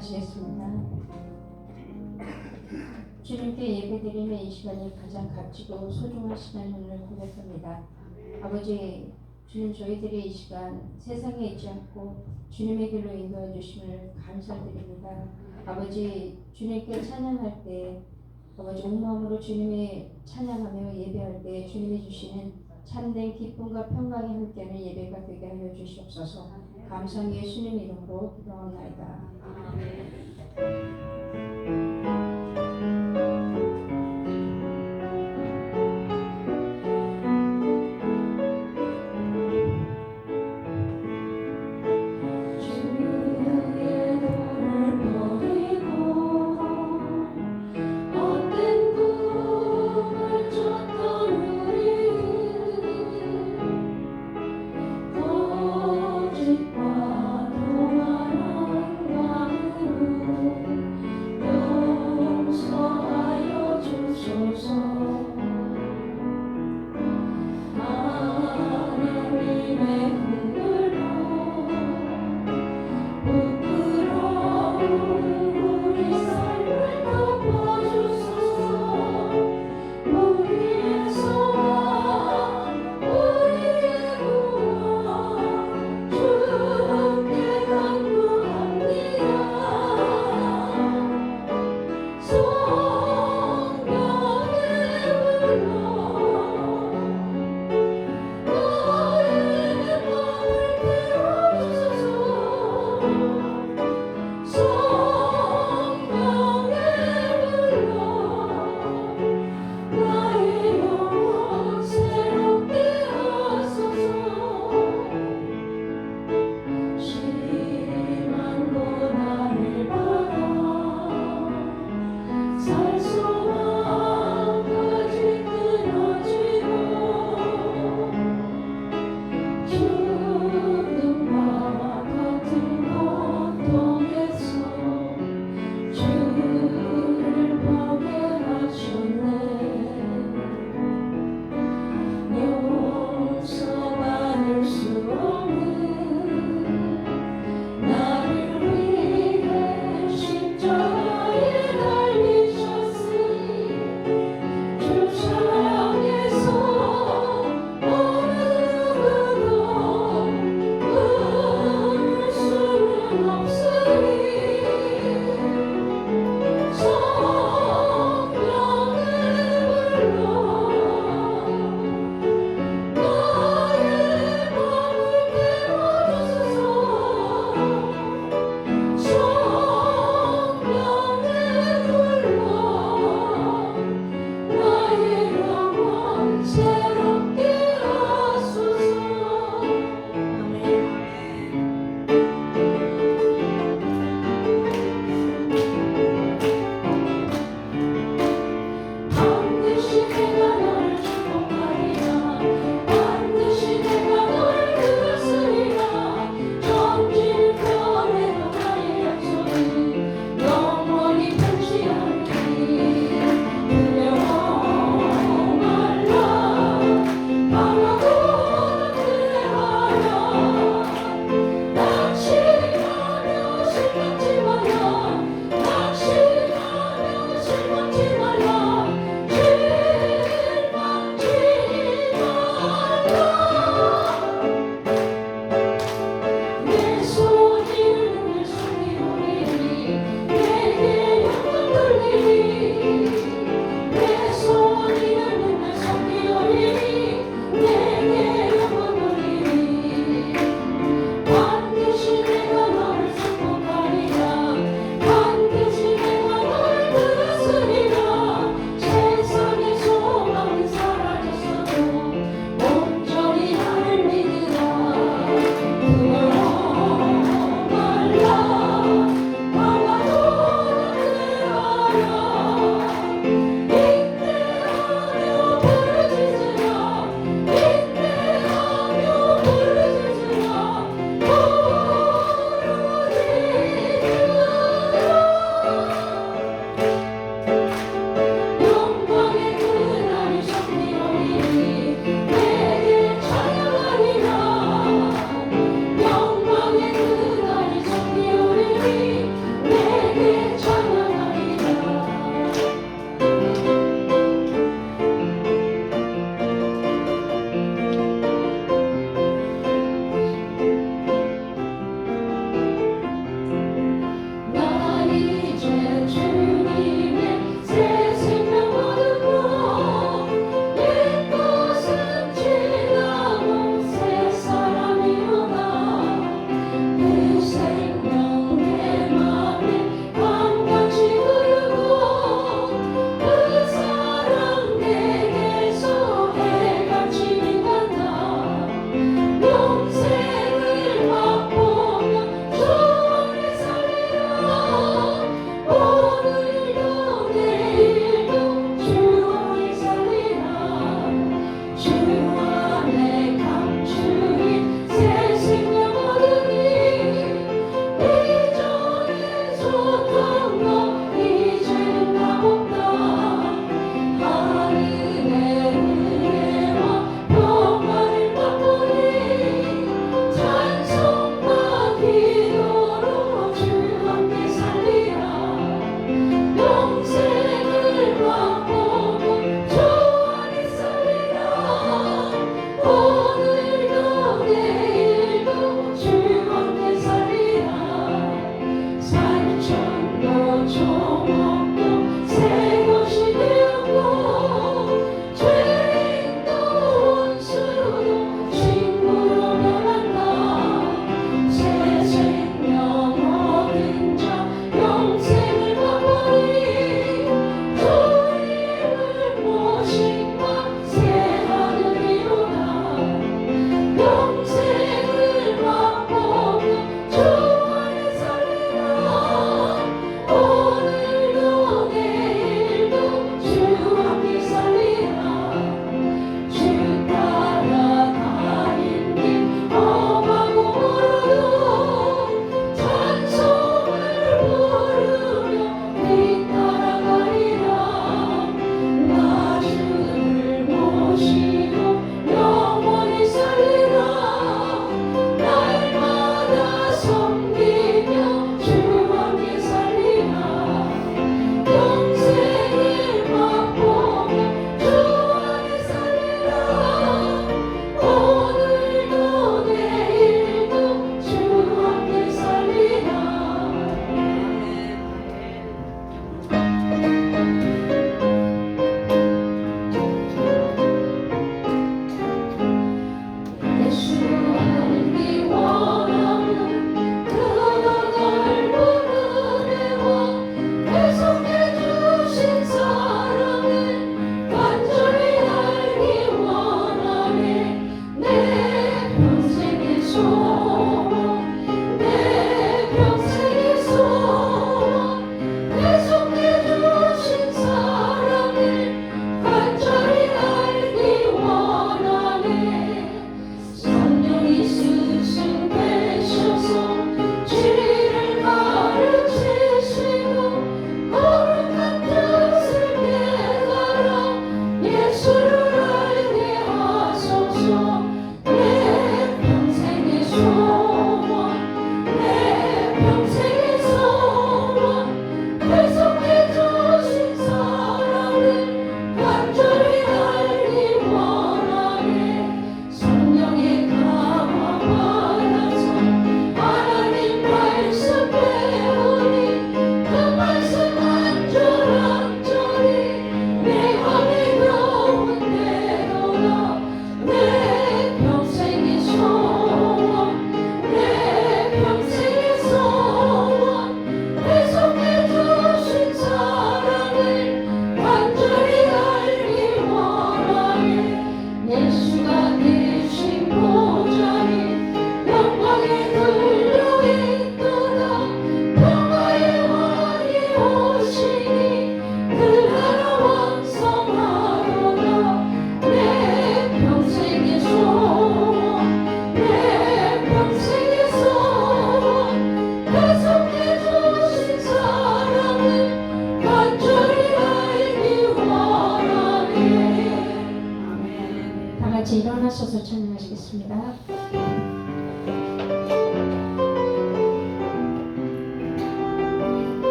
기도하시겠습니다. 주님께 예배드리는 이 시간이 가장 값지고 소중한 시간임을 고백합니다. 아버지, 주님, 저희들이 이 시간 세상에 있지 않고 주님의 길로 인도해 주심을 감사드립니다. 아버지, 주님께 찬양할 때 아버지 온 마음으로 주님의 찬양하며 예배할 때 주님이 주시는 참된 기쁨과 평강이 함께하는 예배가 되게 하여 주시옵소서. 감사한 예수님 이름으로 기도하옵나이다. 거짓과 교만한 마음으로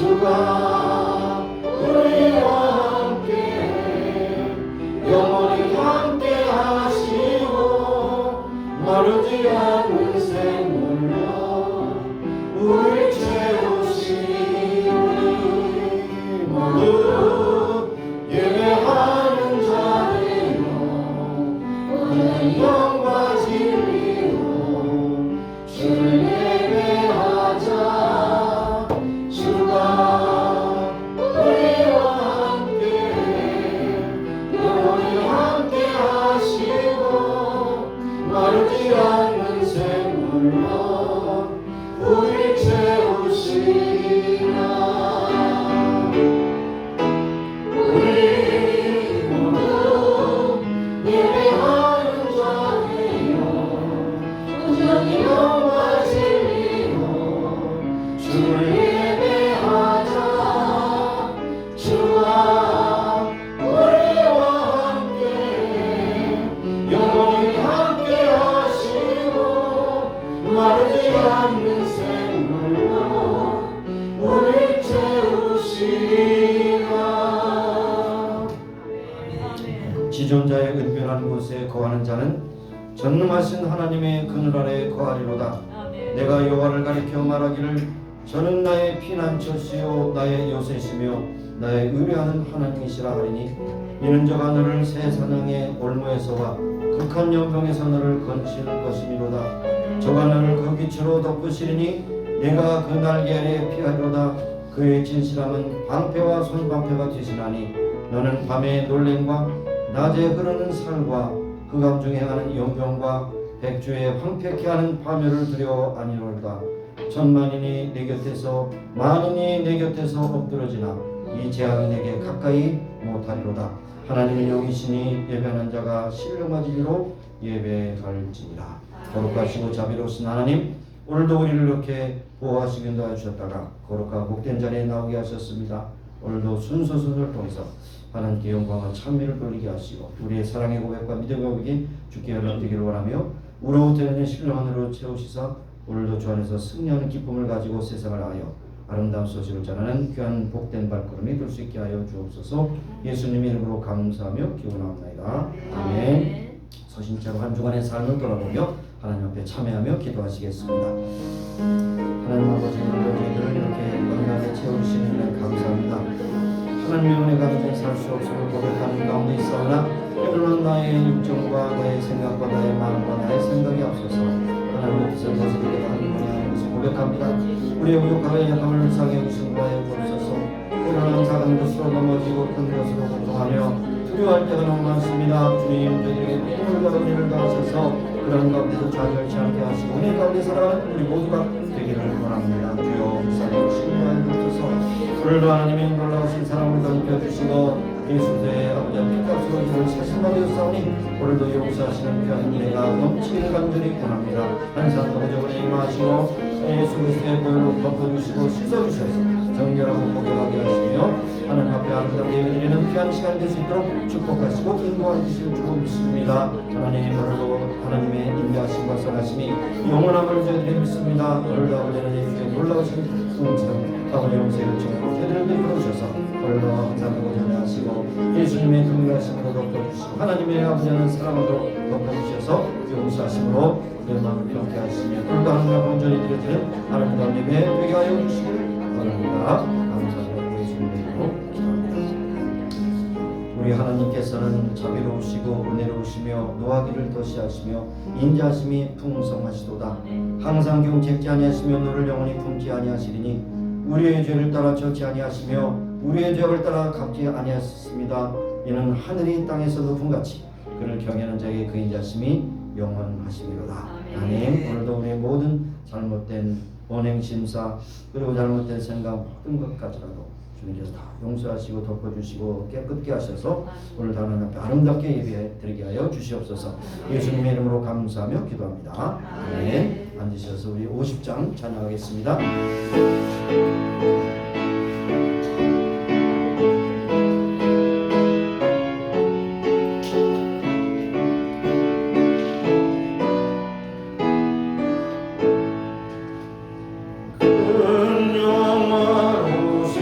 주가 우리와 함께 영원히 함께 하시고 마르지 않는 샘물로 우리 채우시니 모두 예배하는 자리로 오늘 영과 진리로 주를 예배하자. 주가 우리와 함께 영원히 함께 하시고 마르지 않는 샘물로 우리 채우시나. 우리 모두 예배하는 자리요 온전히 영과 진리로 주를 예배하자. 주와 우리와 함께 영원히 함께 하시고 마르지 않는 샘물로 우리 채우시나. 지존자의 은밀한 곳에 거하는 자는 전능하신 하나님의 그늘 아래 거하리로다. 내가 여호와를 가리켜 말하기를 저는 나의 피난처시요 나의 요새시며 나의 의뢰하는 하나님이시라 하리니 이는 저가 너를 새 사냥의 올무에서와 극한 연병에서 너를 건질 것이미로다. 저가 너를 그 빛으로 덮으시리니 내가 그 날개 아래 피하리로다. 그의 진실함은 방패와 손방패가 되시나니 너는 밤에 놀램과 낮에 흐르는 살과 흑암 중에 행하는 연병과 백주에 황폐케 하는 파멸을 두려워 아니로다. 천만인이 내 곁에서 만인이 내 곁에서 엎드러지나 이 재앙이 내게 가까이 못하리로다. 하나님은 영이시니 예배하는 자가 신령맞으리로 예배할지니라. 거룩하시고 자비로우신 하나님, 오늘도 우리를 이렇게 보호하시기 도와주셨다가 거룩하고 복된 자리에 나오게 하셨습니다. 오늘도 순서순을 통해서 하나님께 영광과 찬미를 돌리게 하시고 우리의 사랑의 고백과 믿음의 고백이 주께 연락되기를 원하며 우로부터 있는 신령한으로 채우시사 오늘도 주 안에서 승리하는 기쁨을 가지고 세상을 하여 아름다운 소식을 전하는 귀한 복된 발걸음이 될 수 있게 하여 주옵소서. 예수님 이름으로 감사하며 기원합니다. 아멘. 서신처로 한 주간의 삶을 돌아보며 하나님 앞에 참여하며 기도하시겠습니다. 하나님 아버지, 오늘도 저희들을 이렇게 건강하게 채우시는 일 감사합니다. 하나님의 은혜 가운데 살 수 없음을 고백하는 가운데 있사오나 때로는 나의 육정과 나의 생각과 나의 마음과 나의 생각이 앞서서 하나님의 뜻을 벗어나게 하는 분이 아닌 것을 고백합니다. 우리의 부족함에 약함을 상해 오신 거에 주옵소서. 때로는 작은 것으로 넘어지고 큰 것으로 고통하며 두려워할 때가 너무 많습니다. 주님, 저희에게 힘을 가는 일을 다하셔서 그런 가운데도 좌절치 않게 하시고 은혜 가운데 살아가는 우리 모두가 되기를 원합니다. 주여 살려 신뢰하여 주옵소서. 오늘도 하나님의 놀라우신 사랑을 넘겨주시고 예수의 아버지 피값으로 저를 사신받으셨사오니 오늘도 용서하시는 귀한 은혜가 넘치기를 간절히 원합니다. 항상 동정을 임하시고 예수 그리스도의 보혈로 덮어주시고 씻어주셔서 정결하고 복잡하게 하시며 하나님 앞에 아름다운 예배드리는 귀한 시간 될 수 있도록 축복하시고 인도하여 주실 줄 믿습니다. 하나님, 오늘도 하나님의 인도하심과 선하심이 영원함을 저희들이 믿습니다. 오늘도 아버지는 예수의 놀라우신 은총 아버지 용서의 은총으로 저희들을 베풀어주셔서 오늘도 항상 보존하시고 예수님의 긍휼하심으로 덮어주시고 하나님의 아버지는 사랑으로 덮어주셔서 용서하심으로 우리의 마음을 평케 하시며 오늘도 하나님과 본전이 드려지는 아름다운 예배 되게 하여 주시기를 원합니다. 감사드리고 예수님의 이름으로 기도합니다. 우리 하나님께서는 자비로우시고 은혜로우시며 노하기를 더시하시며 인자하심이 풍성하시도다. 항상 경책지 아니하시며 너를 영원히 품지 아니하시리니 우리의 죄를 따라 져지 아니하시며 우리의 죄를 따라 갚지 아니하셨습니다. 이는 하늘이 땅에서 높음같이 그를 경외하는 자에게 그 인자심이 영원하심이로다. 아멘. 오늘도 우리의 모든 잘못된 언행심사 그리고 잘못된 생각 모든 것까지라도 주님께서 다 용서하시고 덮어주시고 깨끗게 하셔서 오늘 하나님 앞에 아름답게 예배드리게 하여 주시옵소서. 예수님의 이름으로 감사하며 기도합니다. 아멘. 앉으셔서 우리 50장 찬양하겠습니다. 큰 영화로서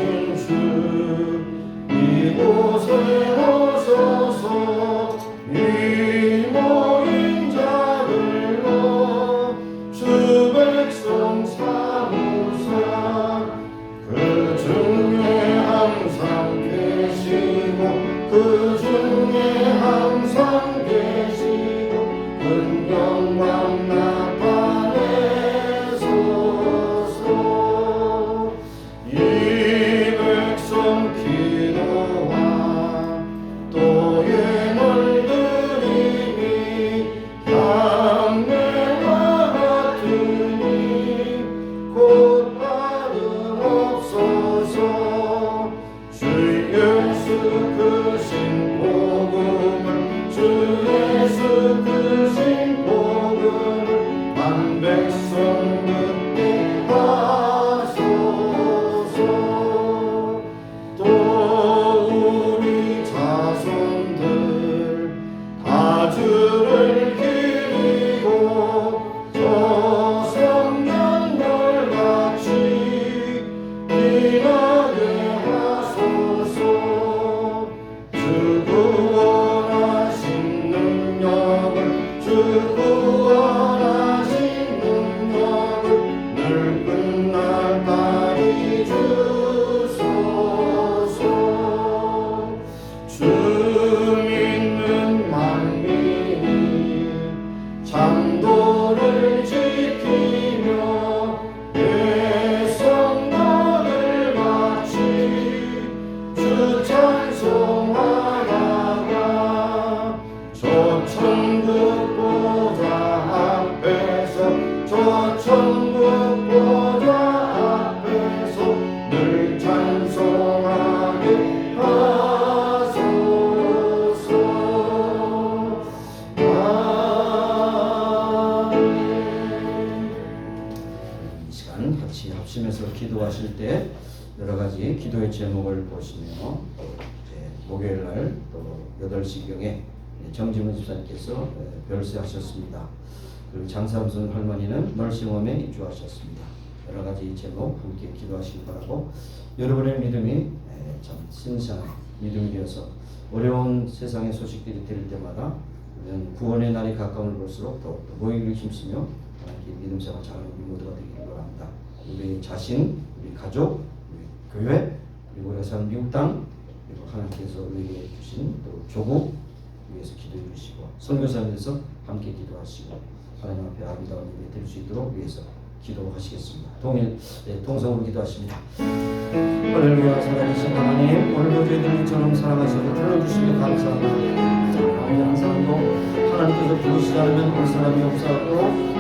기도의 제목을 보시며 이제 목요일 날또 8시경에 정지문 집사님께서 별세하셨습니다. 그리고 장삼순 할머니는 널싱홈에 입주하셨습니다. 여러 가지 제목 함께 기도하시기 바라고, 여러분의 믿음이 참 신선한 믿음이 되어서 어려운 세상의 소식들이 들릴 때마다 우리는 구원의 날이 가까움을 볼수록 더 모이기를 힘쓰며 하나님께 믿음 생활 잘하는 우리 모두가 되기를 바랍니다. 우리 자신, 우리 가족, 우리 교회, 그리고 우리가 사는 미국 땅, 그리고 하나님께서 우리에게 주신 또 조국 위해서 기도해 주시고, 선교사님께서 함께 기도하시고 하나님 앞에 아름다운 일이 될 수 있도록 위해서 기도하시겠습니다. 동성으로 기도하십니다. 할렐루야. 살아계신 하나님, 오늘도 저희들을 이처럼 사랑하셔서 불러주시며 감사합니다. 항상도 하나님께서 부르시지 않으면 올 사람이 없었고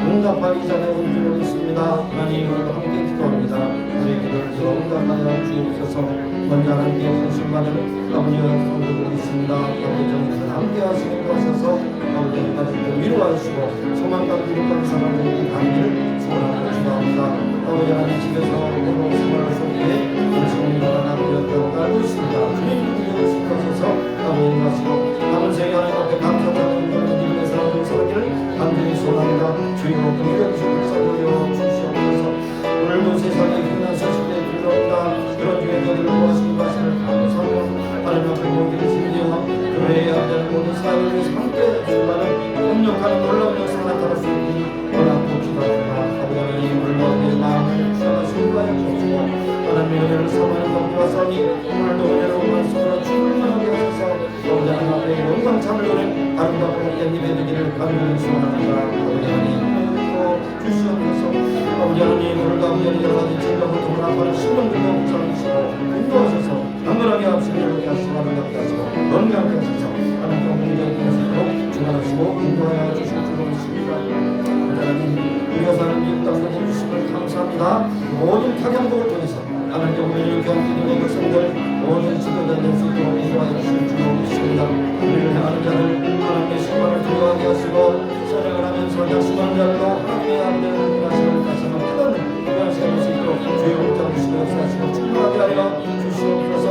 응답하기 전에 온 줄 믿습니다. 하나님, 오늘도 함께 기도합니다. 우리의 기도를 응답하여 주옵소서. 먼저 하나님께 헌신받은 아버지와 성도들 있습니다. 아버지 정에서 함께 하시는 것에서 아버지의 가족들 위로하시고 소망과 기쁨과 사랑을 담기를 소원하고 기도합니다. 아버지 하나님, 집에서 어려운 생활을 속에 열심히 나가되었다고 알고 있습니다. 주님 우리를 지켜주셔서 아버지 하시고 남은 생에 하나님 앞에 감사하는 믿음의 사랑을 살기를 간절히 소원합니다. 주여 긍휼히 주옵소서. 주시옵소서. 오늘도 세상에 흉난 소식에 들려옵니다. 그런 중에 너희를 도와주신 것을 감사하며 하나님 앞에 모기를 심지어 교회에 앞에 모든 사역을 위해서 함께 주가는 협력하는 놀라운 역사가 나타날 수 있는 원하고 기도합니다. 아버지 하나님, 오늘도 내 마음을 주셔서 거하여 주시고 하나님의 은혜를 사모하는 경기와 싸우니 오늘도 은혜로 말씀으로 충만하게 하셔서 아버지 하나님 앞에 영광 참을 노래 아름답고 복된 예배 되기를 간절히 소원합니다. 아버지 하나님, 주시옵소서. 아버지 하나님, 오늘도 아버지 하나님 여러 가지 질병을 동원하는 신령들과 목사님이시고 인도하셔서 강건하게 하시고 하시고 아름답게 하시고 건강하게 하셔서 하나님과 공동의 것으로 중간하시고 인도하여 주실 줄 믿습니다. 아버지 하나님, 우리가 사는 미국 땅에 해주심을 감사합니다. 모든 타격복을 통해서 하나님께 우리를 경기되는 백성들 모든 지도자 될 수 있도록 인도하여 주실 줄 믿습니다. 우리를 향하는 자를 하나님의 신발을 두려워하게 하시고 선행을 하면서 약속한 자들로 하나님의 아버지를 하시고 다시 한번 깨닫는 그런 시간이 될 수 있도록 주의 목자 주시고 역사하시고 충분하게 하여 주시옵소서.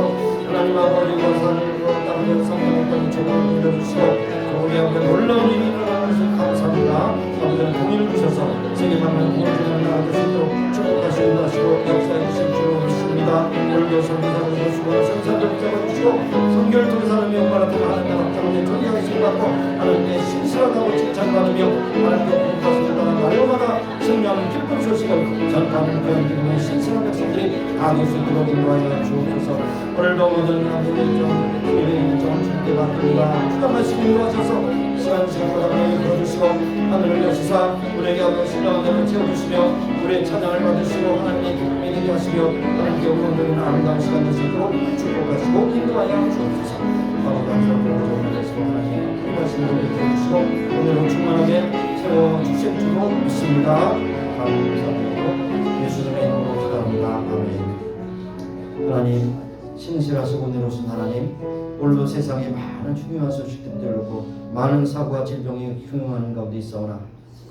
하나님 아버지와 하나님과 땅을 성령의 땅을 조금을 빌려주시고 우리 앞에 놀라운 일이 일어나는 것을 감사합니다. 아버지는 동의를 주셔서 세계만한 구원 중에 나아갈 수 있도록 축복하시고 인도하시고 역사해 주실 줄 믿습니다. 오늘도 성교사를 보시고 성사를 잡아주시고 성결을 통해서 하나님의 영광을 통해 하나님의 합장에 존귀하게 쓰임받고 하나님의 신실하다고 칭찬받으며 하나님의 공부하시는 따라 날마다 승리하는 기쁜 소식을 전파하는 그런 기름의 신실한 백성들이 다 될 수 있도록 인도하여 주옵소서. 오늘도 모든 하나님의 일정을 주님께 받듭니다. 부담하시고 인도하셔서 시간보다 우리에게 불러주시고 하늘을 여시사 우리에게 하고 신령한 대로 채워주시며 우리의 찬양을 받으시고 하나님의 기쁨이 되게 하시며 하나님께 영광되는 아름다운 시간 될 수 있도록 축복하시고 인도하여 주옵소서. 바로 감사하고 오늘에서 하나님의 기도하시는 우리를 들어주시고 오늘은 충만하게 채워주실 줄로 믿습니다. 감사드리고 예수님의 이름으로 기도합니다. 아멘. 하나님, 신실하시고 은혜로우신 하나님, 오늘도 세상에 많은 중요한 소식들이 들고 많은 사고와 질병이 흉흉한 가운데 있사오나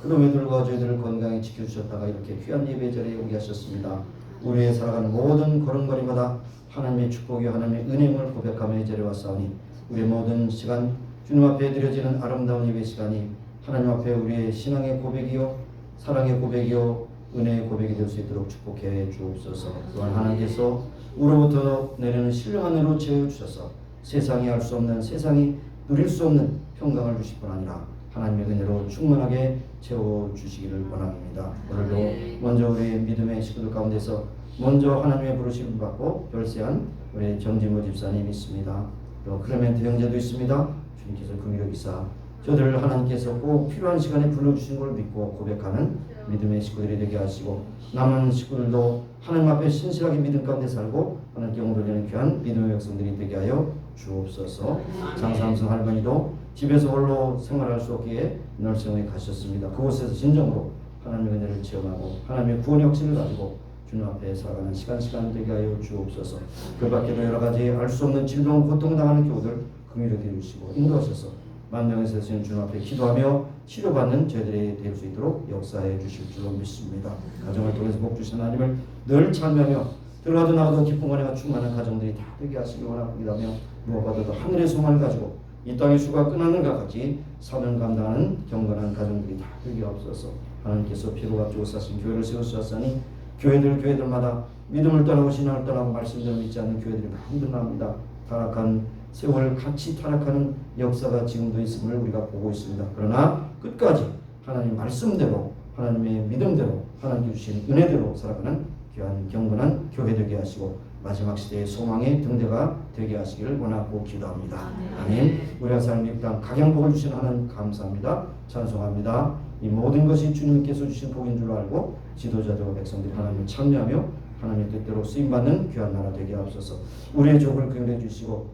그럼에도 불구하고 저희들을 건강히 지켜주셨다가 이렇게 귀한 예배 자리에 오게 하셨습니다. 우리의 살아가는 모든 걸음걸이마다 하나님의 축복이 하나님의 은혜임을 고백하며 이 자리에 왔사오니 우리의 모든 시간 주님 앞에 드려지는 아름다운 예배 시간이 하나님 앞에 우리의 신앙의 고백이요 사랑의 고백이요 은혜의 고백이 될 수 있도록 축복해 주옵소서. 또한 하나님께서 우로부터 내리는 신령한 은혜로 채워주셔서 세상이 알 수 없는, 세상이 누릴 수 없는 평강을 주실 뿐 아니라 하나님의 은혜로 충만하게 채워주시기를 원합니다. 오늘도 먼저 우리 믿음의 식구들 가운데서 먼저 하나님의 부르심을 받고 별세한 우리 정진모 집사님 있습니다. 또 클레멘트 형제도 있습니다. 주님께서 긍휼히 여기사 저들을 하나님께서 꼭 필요한 시간에 불러주신 걸 믿고 고백하는 믿음의 식구들이 되게 하시고 남은 식구들도 하나님 앞에 신실하게 믿음 가운데 살고 하나님께 영광 돌리는 귀한 믿음의 백성들이 되게 하여 주옵소서. 장삼성 할머니도 집에서 홀로 생활할 수 없기에 널성에 가셨습니다. 그곳에서 진정으로 하나님의 은혜를 체험하고 하나님의 구원의 확신을 가지고 주님 앞에 살아가는 시간 되게 하여 주옵소서. 그 밖에도 여러 가지 알 수 없는 질병 고통당하는 교우들 긍휼히 여기시고 인도하셔서 만명에서 주님 앞에 기도하며 치료받는 저희들이 될 수 있도록 역사해 주실 줄로 믿습니다. 가정을 통해서 복 주신 하나님을 늘 찬양하며 들어가도 나가도 기쁨과 은혜가 충만한 가정들이 다 되게 하시기 원합니다며 무엇보다도 하늘의 소망을 가지고 이 땅의 수가 끝나는가 같이 사명 감당하는 경건한 가정들이 다 되게 없어서 하나님께서 피로 값주고 사신 교회를 세우셨으니 교회들마다 믿음을 떠나고 신앙을 떠나고 말씀대로 믿지 않는 교회들이 많이 늘어납니다. 타락한 세월 같이 타락하는 역사가 지금도 있음을 우리가 보고 있습니다. 그러나 끝까지 하나님 말씀대로 하나님의 믿음대로 하나님 주신 은혜대로 살아가는 귀한 경건한 교회 되게 하시고 마지막 시대의 소망의 등대가 되게 하시기를 원하고 기도합니다. 아멘. 우리가 사는 이 땅 각양복을 주신 하나님 감사합니다. 찬송합니다. 이 모든 것이 주님께서 주신 복인 줄 알고 지도자들과 백성들이 하나님을 찬미하며 하나님의 뜻대로 쓰임받는 귀한 나라 되게 하옵소서. 우리의 족을 긍휼해 주시고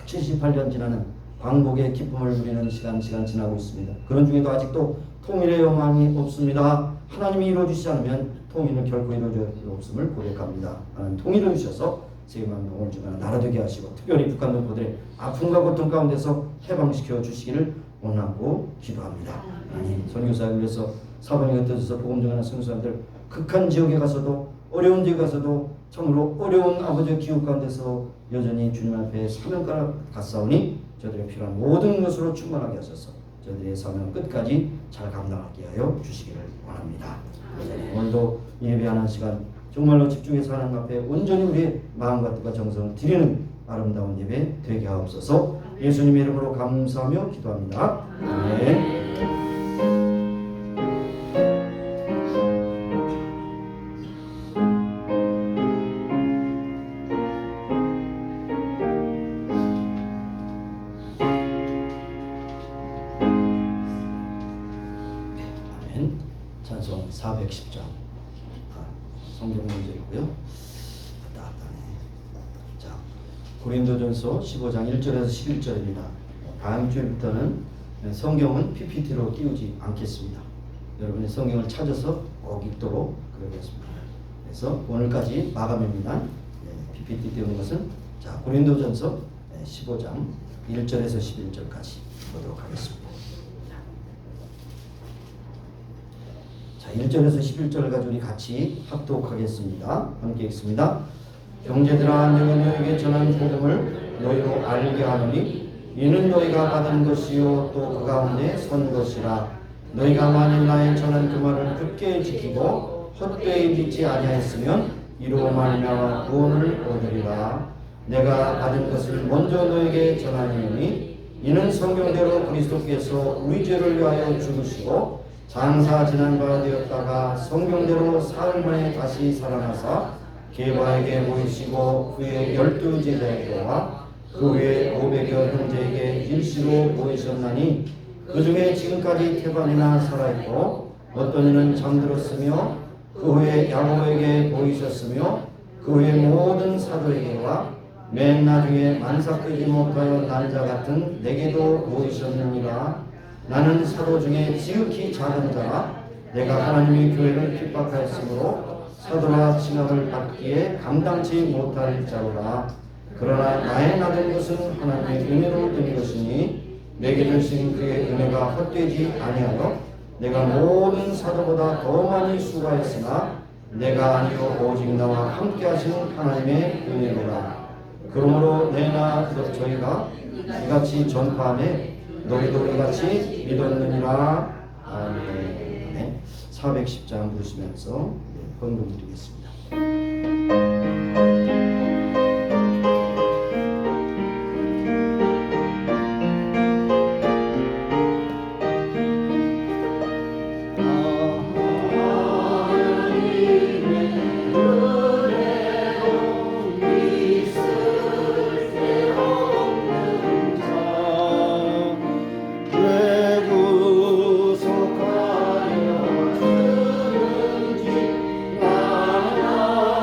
78년 지나는 광복의 기쁨을 누리는 시간 지나고 있습니다. 그런 중에도 아직도 통일의 여망이 없습니다. 하나님이 이루어주시지 않으면 통일은 결코 이루어질 수 없음을 고백합니다. 하나님 통일을 주셔서 세계만 오늘 주간 나라 되게 하시고 특별히 북한 동포들의 아픔과 고통 가운데서 해방시켜 주시기를 원하고 기도합니다. 하나님 선교사를 위해서 사방에 흩어져서 복음 전하는 선교사들 극한 지역에 가서도 어려운 지역에 가서도 참으로 어려운 아버지의 기후 가운데서 여전히 주님 앞에 사명가를 갔사오니 저들의 필요한 모든 것으로 충만하게 하셔서 저들의 사명을 끝까지 잘 감당하게 하여 주시기를 원합니다. 오늘도 예배하는 시간 정말로 집중해서 하나님 앞에 온전히 우리의 마음과 뜻과 정성을 드리는 아름다운 예배 되게 하옵소서. 예수님의 이름으로 감사하며 기도합니다. 아멘. 찬송 410장 성경 문제이고요. 자, 고린도전서 15장 1절에서 11절입니다. 다음 주부터는 성경은 PPT로 띄우지 않겠습니다. 여러분이 성경을 찾아서 꼭 읽도록 그러겠습니다. 그래서 오늘까지 마감입니다. PPT 띄우는 것은 자, 고린도전서 15장 1절에서 11절까지 보도록 하겠습니다. 1절에서 11절 가지고 우리 같이 합독하겠습니다. 함께 읽습니다. 형제들아 내가 너희에게 전한 복음을 너희로 알게 하노니 이는 너희가 받은 것이요 또 그 가운데 선 것이라. 너희가 만일 나의 전한 그 말을 굳게 지키고 헛되이 믿지 아니하였으면 이로 말미암아 구원을 얻으리라. 내가 받은 것을 먼저 너희에게 전하노니 이는 성경대로 그리스도께서 우리 죄를 위하여 죽으시고 장사 지난 바 되었다가 성경대로 사흘 만에 다시 살아나사 게바에게 보이시고 후에 12 제자에게와 그 후에 500여 형제에게 일시로 보이셨나니 그 중에 지금까지 태반이나 살아있고 어떤 이는 잠들었으며 그 후에 야고보에게 보이셨으며 그 후에 모든 사도에게와 맨 나중에 만삭되지 못하여 난 자 같은 내게도 보이셨느니라. 나는 사도 중에 지극히 작은 자라. 내가 하나님의 교회를 핍박하였으므로 사도라 칭함을 받기에 감당치 못할 자로라. 그러나 나의 나된 것은 하나님의 은혜로 된 것이니 내게 주신 그의 은혜가 헛되지 아니하여 내가 모든 사도보다 더 많이 수고하였으나 내가 아니요 오직 나와 함께 하시는 하나님의 은혜로라. 그러므로 내나 저희가 이같이 전파하며 너희도 이같이 믿었느니라. 아멘. 410장 부르시면서 헌금 드리겠습니다. 구속하여 주는지 나나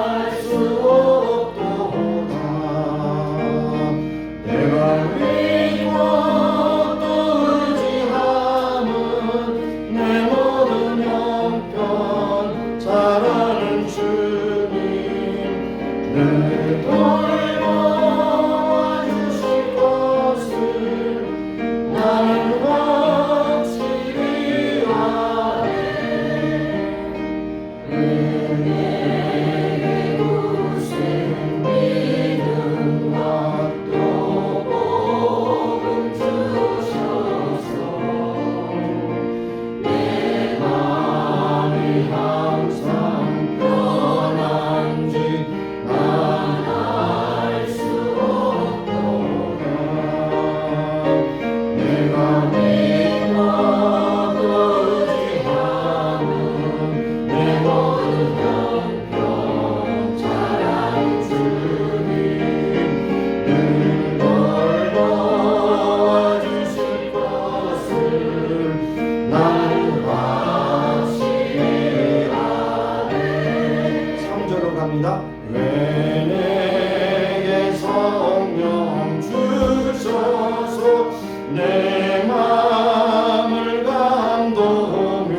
내 마음을 감동해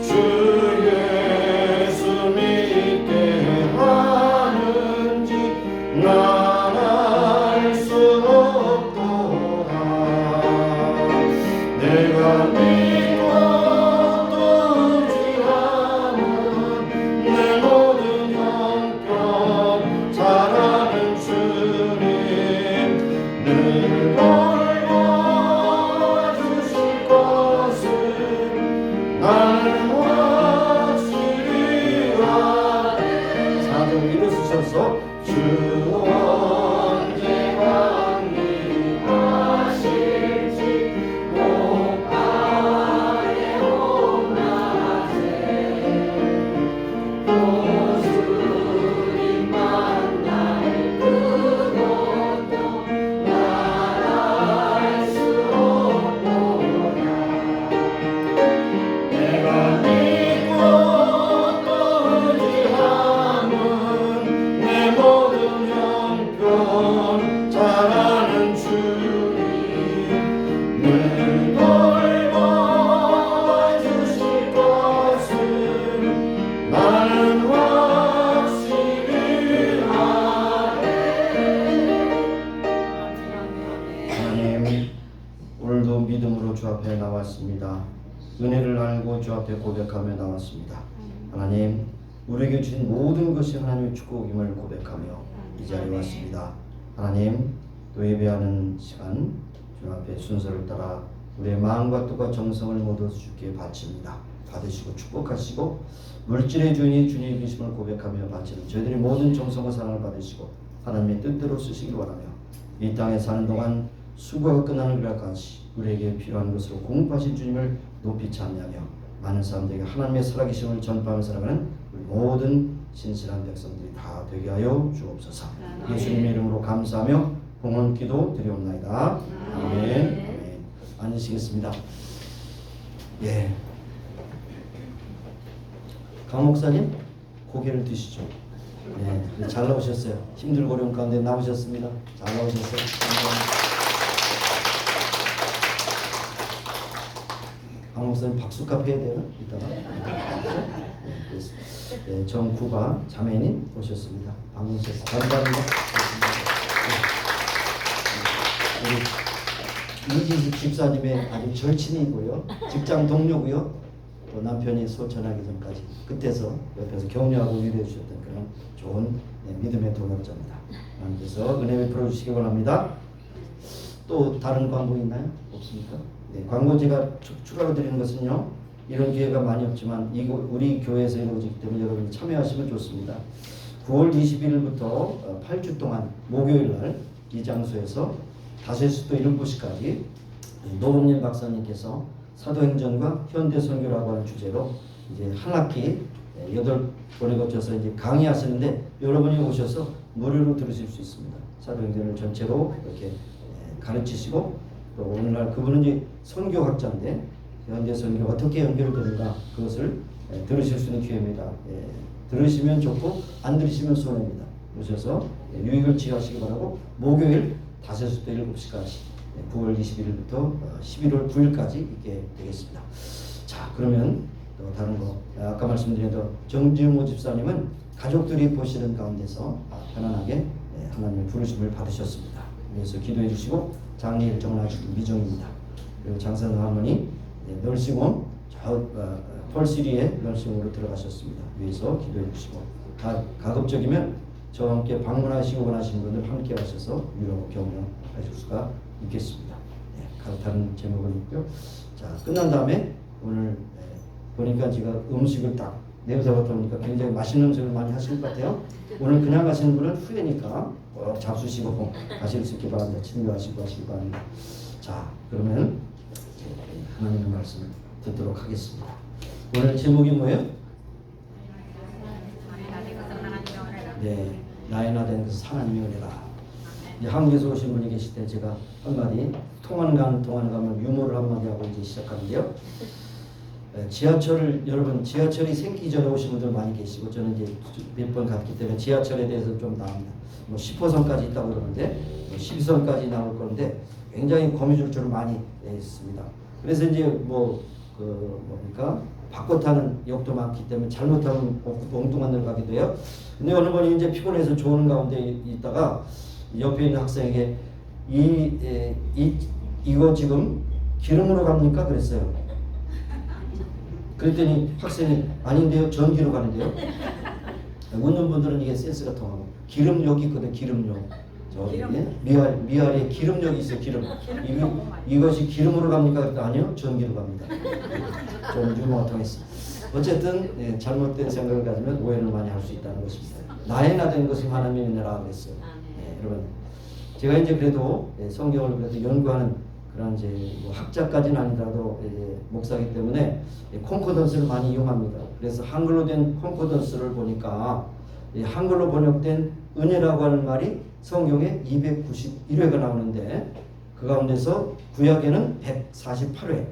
주 예수 믿게 하는지 난 알 수 없도다. 내가 믿고 또 의지하는 내 모든 형편 잘 아는 주님 늘 돌봐주실 것을 나는 확실히 아네. 사정 일어서셔서 주 언제 강림하실지 목가에 온낮에 또 주님 만날 그것도 말할 수 없도다. 내가 믿고 또 의지하는 내 모든 형편 잘 아는 주님 늘 돌봐주실 것을 나는 확실히 아네. 하나님, 오늘도 믿음으로 주 앞에 나왔습니다. 은혜를 알고 주 앞에 고백하며 나왔습니다. 하나님, 우리에게 주신 모든 것이 하나님의 축복임을 고백하며 이 자리에 왔습니다. 하나님, 또 예배하는 시간 주 앞에 순서를 따라 우리의 마음과 뜻과 정성을 모두 주께 바칩니다. 받으시고 축복하시고 물질의 주인이 주님의 계심을 고백하며 바치는 저희들의 모든 정성과 사랑을 받으시고 하나님의 뜻대로 쓰시길 원하며 이 땅에 사는 동안 수고가 끝나는 그날까지 우리에게 필요한 것으로 공급하신 주님을 높이 찬양하며 많은 사람들에게 하나님의 살아계심을 전파하며 살아가는 우리 모든 신실한 백성들이 다 되게 하여 주옵소서. 예수님의 이름으로 감사하며 봉헌 기도 드리옵나이다. 아멘. 앉으시겠습니다. 예. 강 목사님 고개를 드시죠. 네, 잘 나오셨어요. 힘들고 어려운 가운데 나오셨습니다. 잘 나오셨어요. 강 목사님 박수값 해야 되나? 이따가. 네, 정구가 자매님 오셨습니다. 방문하셨습니다. 감사합니다. 우리 이진식 집사님의 아주 절친이고요, 직장 동료고요, 또 남편이 소천하기 전까지 끝에서 옆에서 격려하고 위로해 주셨던 그런 좋은 믿음의 동역자입니다. 하나님께서 은혜 베풀어 주시기 원합니다. 또 다른 광고 있나요? 없습니까? 네, 광고 제가 추가로 드리는 것은요, 이런 기회가 많이 없지만 우리 교회에서 이루어지기 때문에 여러분이 참여하시면 좋습니다. 9월 21일부터 8주 동안 목요일날 이 장소에서 다세수도 7곳까지 노범일 박사님께서 사도행전과 현대선교라고 하는 주제로 이제 한 학기 8번에 거쳐서 이제 강의하시는데 여러분이 오셔서 무료로 들으실 수 있습니다. 사도행전을 전체로 이렇게 가르치시고 또 오늘날 그분은 이제 선교학자인데 현대선교가 어떻게 연결되는가 그것을 들으실 수 있는 기회입니다. 들으시면 좋고 안 들으시면 손해입니다. 오셔서 유익을 취하시기 바라고 목요일 다세수도 7시까지 9월 21일부터 11월 9일까지 있게 되겠습니다. 자, 그러면 또 다른 거 아까 말씀드린 정지웅 집사님은 가족들이 보시는 가운데서 편안하게 하나님의 부르심을 받으셨습니다. 그래서 기도해 주시고 장례 일정은 아직 미정입니다. 그리고 장사는 할머니 널싱홈 펄시리에 널싱홈으로 들어가셨습니다. 위에서 기도해 주시고 가급적이면 저와 함께 방문하시고 원하시는 분들 함께 하셔서 위로 격려하실 수가 있겠습니다. 다른 제목은 있고요. 자, 끝난 다음에 오늘 보니까 제가 음식을 딱 내어서 보니까 굉장히 맛있는 음식을 많이 하실 것 같아요. 오늘 그냥 가시는 분은 후회니까 꼭 잡수시고 가실 수 있게 바랍니다. 친구하시고 하시기 바랍니다. 자, 그러면 하나님의 말씀을 듣도록 하겠습니다. 오늘 제목이 뭐예요? 네, 나의 나 된 것은 하나님의 은혜라. 한국에서 오신 분이 계실 때 제가 한마디 통하는 가면 유머를 한마디 하고 이제 시작하는데요. 지하철을 여러분 지하철이 생기기 전에 오신 분들 많이 계시고 저는 이제 몇 번 갔기 때문에 지하철에 대해서 좀 나옵니다. 뭐 10호선까지 있다고 그러는데 12선까지 나올 건데 굉장히 거미줄처럼 많이 있습니다. 그래서 이제 뭡니까 바꿔 타는 역도 많기 때문에 잘못하면 엉뚱한 데로 가게 돼요. 근데 어느 분이 이제 피곤해서 조는 가운데 있다가 옆에 있는 학생에게 이거 지금 기름으로 갑니까? 그랬어요. 그랬더니 학생이 아닌데요, 전기로 가는데요. 웃는 분들은 이게 센스가 통하고 기름역이 있거든. 기름역. 저기 미아리에 기름역이 있어요. 기름. 이것이 기름으로 갑니까? 그랬더니 아니요, 전기로 갑니다. 좀 유머가 통했습니다. 어쨌든 잘못된 생각을 가지면 오해를 많이 할 수 있다는 것입니다. 나의 나된 것은 하나님의 은혜라 그랬어요. 여러분, 제가 이제 그래도 성경을 그래도 연구하는 그런 이제 학자까지는 아니더라도 목사이기 때문에 콘코던스를 많이 이용합니다. 그래서 한글로 된 콘코던스를 보니까 한글로 번역된 은혜라고 하는 말이 성경에 291회가 나오는데 그 가운데서 구약에는 148회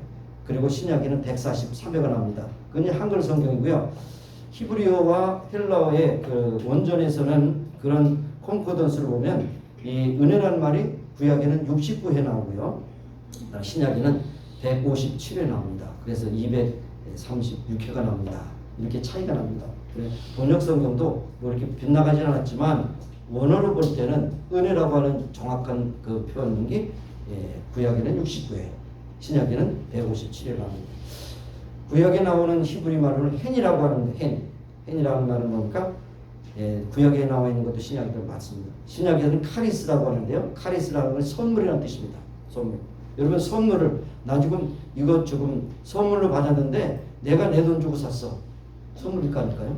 그리고 신약에는 143회가 나옵니다. 그건 한글 성경이고요. 히브리어와 헬라어의 그 원전에서는 그런 콘코던스를 보면 이 은혜라는 말이 구약에는 69회 나오고요. 신약에는 157회 나옵니다. 그래서 236회가 나옵니다. 이렇게 차이가 납니다. 번역 성경도 뭐 이렇게 빗나가진 않았지만 원어로 볼 때는 은혜라고 하는 정확한 그 표현이 구약에는 69회, 신약에는 157회 나옵니다. 구약에 나오는 히브리 말로는 헨이라고 하는데 헨이라는 말은 뭡니까? 구약에 나와 있는 것도 신약에도 맞습니다. 신약에는 카리스라고 하는데요. 카리스라는 건 선물이라는 뜻입니다. 선물. 여러분 선물을 나 지금 이거 조금 선물로 받았는데 내가 내 돈 주고 샀어. 선물일까 아닐까요?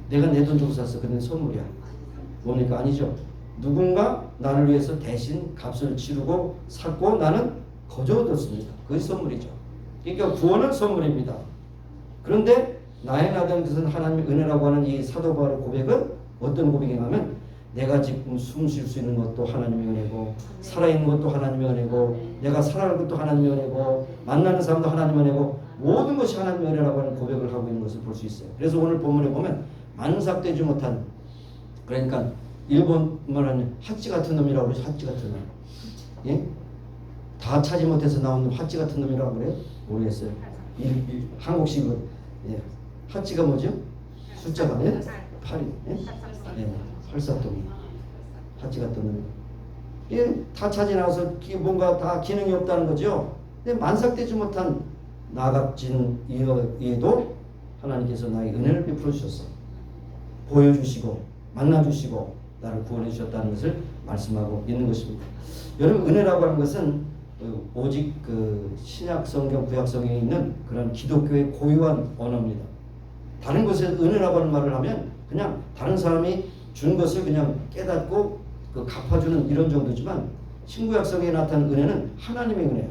내가 내 돈 주고 샀어. 근데 선물이야. 뭡니까? 아니죠. 누군가 나를 위해서 대신 값을 치르고 샀고 나는 거저 얻었습니다. 그것이 선물이죠. 그러니까 구원은 선물입니다. 그런데 나의 나된 것은 하나님의 은혜라고 하는 이 사도 바울의 고백은 어떤 고백이냐면 내가 지금 숨 쉴 수 있는 것도 하나님의 은혜고 살아있는 것도 하나님의 은혜고 내가 살아가는 것도 하나님의 은혜고 만나는 사람도 하나님의 은혜고 모든 것이 하나님의 은혜라고 하는 고백을 하고 있는 것을 볼 수 있어요. 그래서 오늘 본문에 보면 만삭되지 못한 그러니까 일본 말하는 핫지 같은 놈이라고 그러죠. 핫지 같은 놈. 예? 다 차지 못해서 나온 핫지 같은 놈이라고 그래요? 모르겠어요. 한국식은 핫지가 뭐죠? 숫자가 8이. 예? 8사동이 핫지 같은 놈이. 다 차지 나와서 뭔가 다 기능이 없다는 거죠. 근데 만삭되지 못한 나 같은 이에도 하나님께서 나의 은혜를 베풀어 주셨어. 보여주시고 만나주시고 나를 구원해 주셨다는 것을 말씀하고 있는 것입니다. 여러분 은혜라고 하는 것은 오직 그 신약 성경 구약 성경에 있는 그런 기독교의 고유한 언어입니다. 다른 것에 은혜라고 하는 말을 하면 그냥 다른 사람이 준 것을 그냥 깨닫고 그 갚아주는 이런 정도지만 신구약 성경에 나타난 은혜는 하나님의 은혜,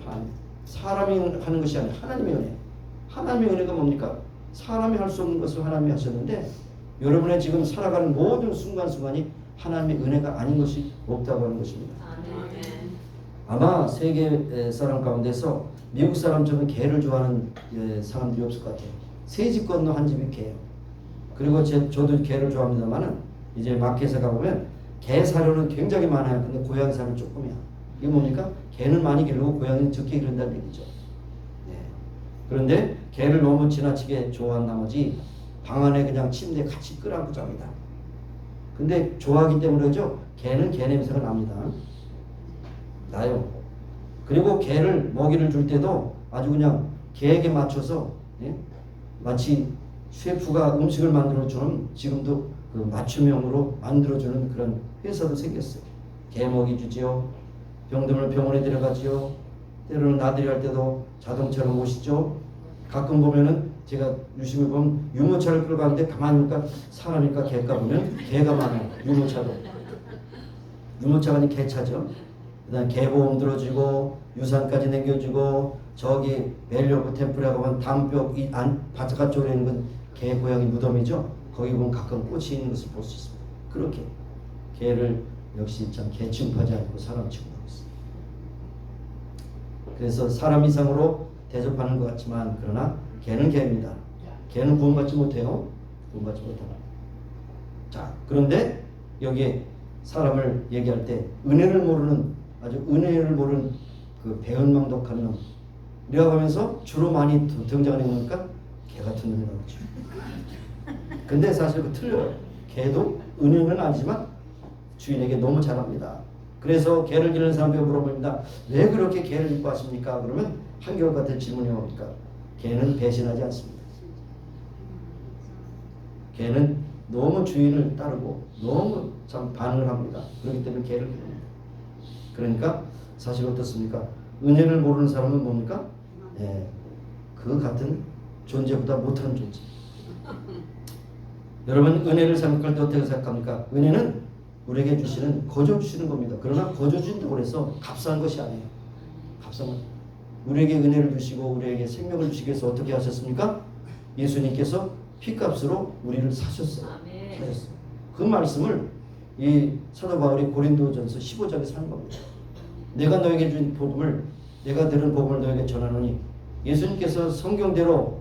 사람이 하는 것이 아니라 하나님의 은혜. 하나님의 은혜가 뭡니까? 사람이 할 수 없는 것을 하나님이 하셨는데 여러분의 지금 살아가는 모든 순간순간이 하나님의 은혜가 아닌 것이 없다고 하는 것입니다. 아마 세계 사람 가운데서 미국 사람처럼 개를 좋아하는 사람들이 없을 것 같아요. 세 집 건너 한 집이 개예요. 그리고 저도 개를 좋아합니다만은 이제 마켓에 가보면 개 사료는 굉장히 많아요. 근데 고양이 사료는 조금이야. 이게 뭡니까? 개는 많이 기르고 고양이는 적게 기른다는 얘기죠. 그런데 개를 너무 지나치게 좋아한 나머지 방 안에 그냥 침대에 같이 끌어안고 잡니다. 근데 좋아하기 때문에 그러죠. 개는 개 냄새가 납니다. 나요. 그리고 개를 먹이를 줄 때도 아주 그냥 개에게 맞춰서 마치 셰프가 음식을 만들어주는 지금도 그 맞춤형으로 만들어주는 그런 회사도 생겼어요. 개 먹이 주지요. 병들면 병원에 데려가지요. 때로는 나들이 할 때도 자동차로 모시죠. 가끔 보면은 제가 유심히 보면 유모차를 끌고 가는데 가만히 보니까 사람일까 개일까 보면 개가 많아요. 유모차도. 유모차가 아닌 개차죠. 그다음 개보험 들어주고 유산까지 남겨주고 저기 벨리오브 템플이라고 하면 담벼 이 안 바깥 쪽에 있는 건 개 고양이 무덤이죠. 거기 보면 가끔 꽃이 있는 것을 볼 수 있습니다. 그렇게 개를 역시 참 개 취급하지 않고 사람 취급하고 있습니다. 그래서 사람 이상으로 대접하는 것 같지만 그러나 걔는 걔입니다. 걔는 구원받지 못해요. 구원받지 못하나. 자, 그런데 여기에 사람을 얘기할 때 은혜를 모르는, 아주 은혜를 모르는 그 배은망덕한 놈 이라고 하면서 주로 많이 등장하는 거니까 개 같은 놈이라고 그러죠. 근데 사실 그 틀려요. 개도 은혜는 아니지만 주인에게 너무 잘합니다. 그래서 개를 기르는 사람에게 물어봅니다. 왜 그렇게 개를 이뻐하십니까? 그러면 한결같은 질문이 옵니까? 개는 배신하지 않습니다. 개는 너무 주인을 따르고 너무 참 반응을 합니다. 그렇기 때문에 개를 기릅니다. 그러니까 사실 어떻습니까? 은혜를 모르는 사람은 뭡니까? 그 같은 존재보다 못한 존재. 여러분 은혜를 생각할 때 어떻게 생각합니까? 은혜는 우리에게 주시는, 거저 주시는 겁니다. 그러나 거저 주신다고 해서 값싼 것이 아니에요. 값싼 것. 우리에게 은혜를 주시고 우리에게 생명을 주시기 위해서 어떻게 하셨습니까? 예수님께서 피값으로 우리를 사셨어요. 사셨어요. 그 말씀을 이 사도 바울이 고린도전서 15장에 하는 겁니다. 내가 너에게 준 복음을, 내가 들은 복음을 너에게 전하노니 예수님께서 성경대로